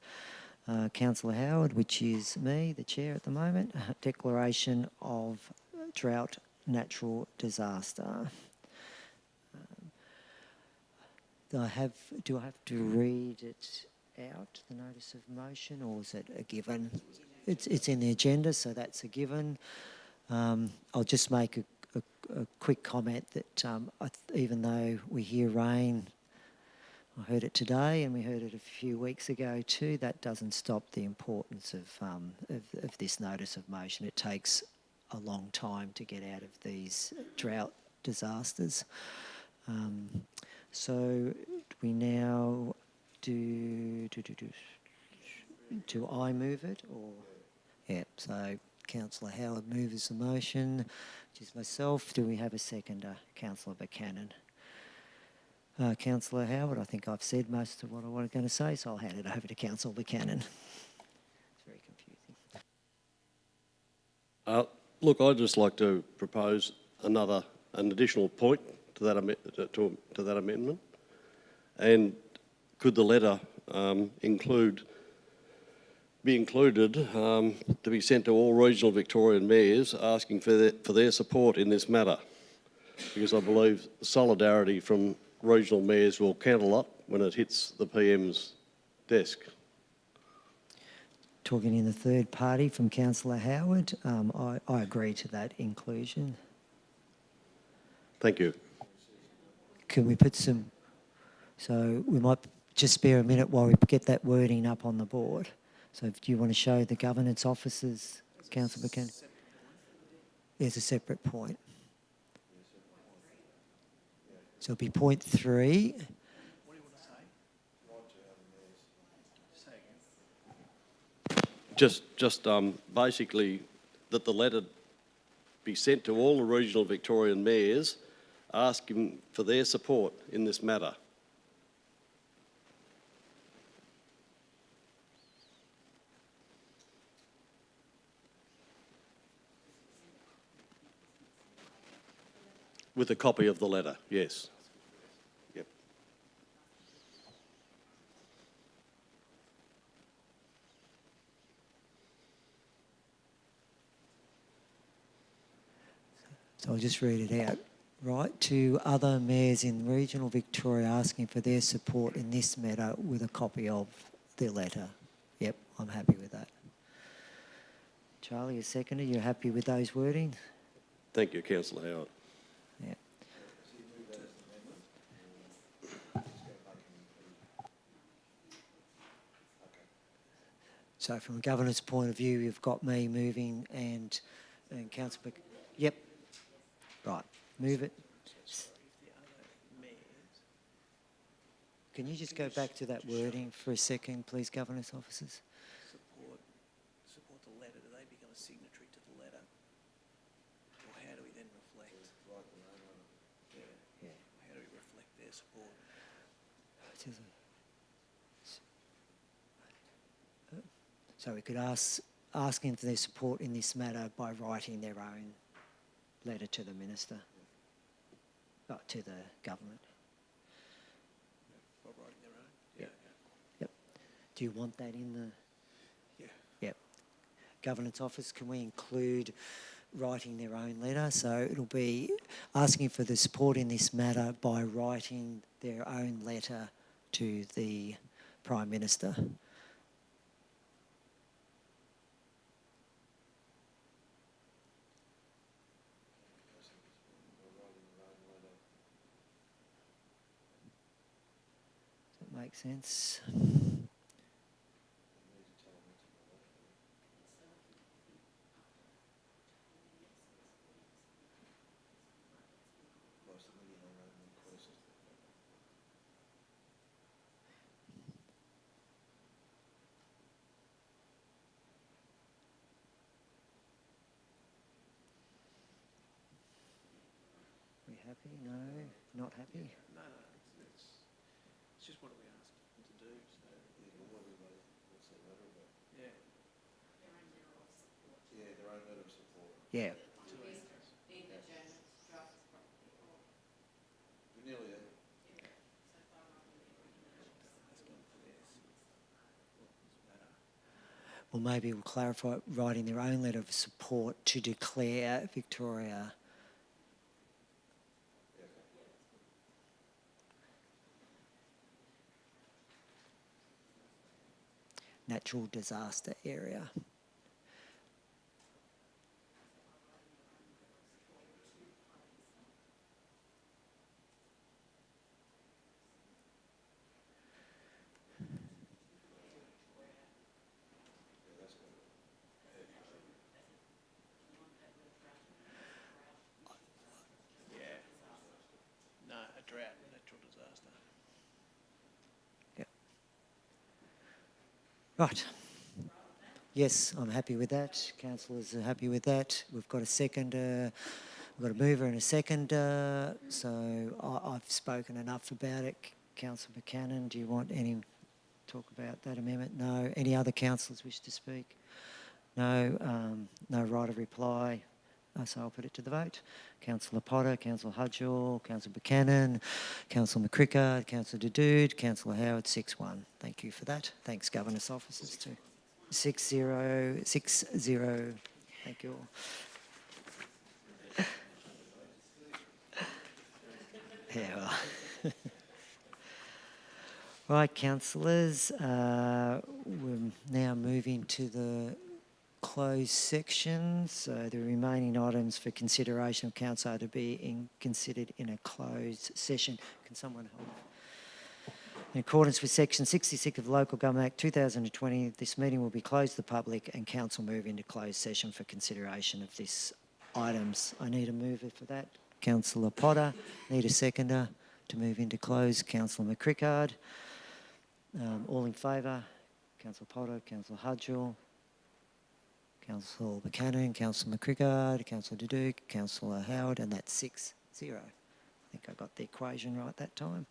Councillor Howard, which is me, the chair at the moment, declaration of drought natural disaster. Do I have to read it out, the notice of motion, or is it a given? It's in the agenda, so that's a given. I'll just make a quick comment that even though we hear rain, I heard it today and we heard it a few weeks ago too, that doesn't stop the importance of this notice of motion. It takes a long time to get out of these drought disasters. So we now do I move it or? Yeah, so Councillor Howard moves the motion, which is myself. Do we have a seconder? Councillor Buchanan. Councillor Howard, I think I've said most of what I was going to say, so I'll hand it over to Councillor Buchanan. It's very confusing.
Look, I'd just like to propose an additional point to that, to that amendment. And could the letter be included to be sent to all regional Victorian mayors asking for their support in this matter? Because I believe solidarity from regional mayors will count a lot when it hits the PM's desk.
Talking in the third party from Councillor Howard, I agree to that inclusion.
Thank you.
Can we put some... So we might just spare a minute while we get that wording up on the board. So do you want to show the governance officers, Councillor Buchanan? There's a separate point. So it'll be point 3.
What do you want to say?
Just basically that the letter be sent to all the regional Victorian mayors asking for their support in this matter. With a copy of the letter, yes. Yep.
So I'll just read it out. Right, to other mayors in regional Victoria asking for their support in this matter with a copy of their letter. Yep, I'm happy with that. Charlie, a seconder, you're happy with those wordings?
Thank you, Councillor Howard.
Yeah. So from a governance point of view, you've got me moving and Councillor... Yep. Right. Move it. Can you just go back to that wording for a second, please, governance officers?
Support the letter. Do they become a signatory to the letter? Or how do we then reflect?
Yeah.
How do we reflect their support?
So we could ask them for their support in this matter by writing their own letter to the minister, to the government.
By writing their own?
Yep. Yep. Do you want that in the...
Yeah.
Yep. Governance office, can we include writing their own letter? So it'll be asking for the support in this matter by writing their own letter to the Prime Minister. Does that make sense? We happy? No? Not happy?
No, it's just what we asked them to do. So. Yeah.
Yeah, their own letter of support.
Yeah.
We're nearly there.
Well, maybe we'll clarify writing their own letter of support to declare Victoria natural disaster area.
No, a drought, natural disaster.
Right. Yes, I'm happy with that. Councillors are happy with that. We've got a seconder, we've got a mover and a seconder, so I've spoken enough about it. Councillor Buchanan, do you want any talk about that amendment? No. Any other councillors wish to speak? No. No right of reply. So I'll put it to the vote. Councillor Potter, Councillor Hudgell, Councillor Buchanan, Councillor McCrickard, Councillor Dadoud, Councillor Howard, 6-1. Thank you for that. Thanks, Governance Officers too. 6-0. Thank you all. Yeah, well. Right, councillors, we're now moving to the closed section. So the remaining items for consideration of council are to be considered in a closed session. Can someone hold? In accordance with section 66 of the Local Government Act 2020, this meeting will be closed to the public and council move into closed session for consideration of these items. I need a mover for that. Councillor Potter. Need a seconder to move into closed. Councillor McCrickard. All in favour? Councillor Potter, Councillor Hudgell, Councillor Buchanan, Councillor McCrickard, Councillor Duduque, Councillor Howard, and that's 6-0. I think I got the equation right that time.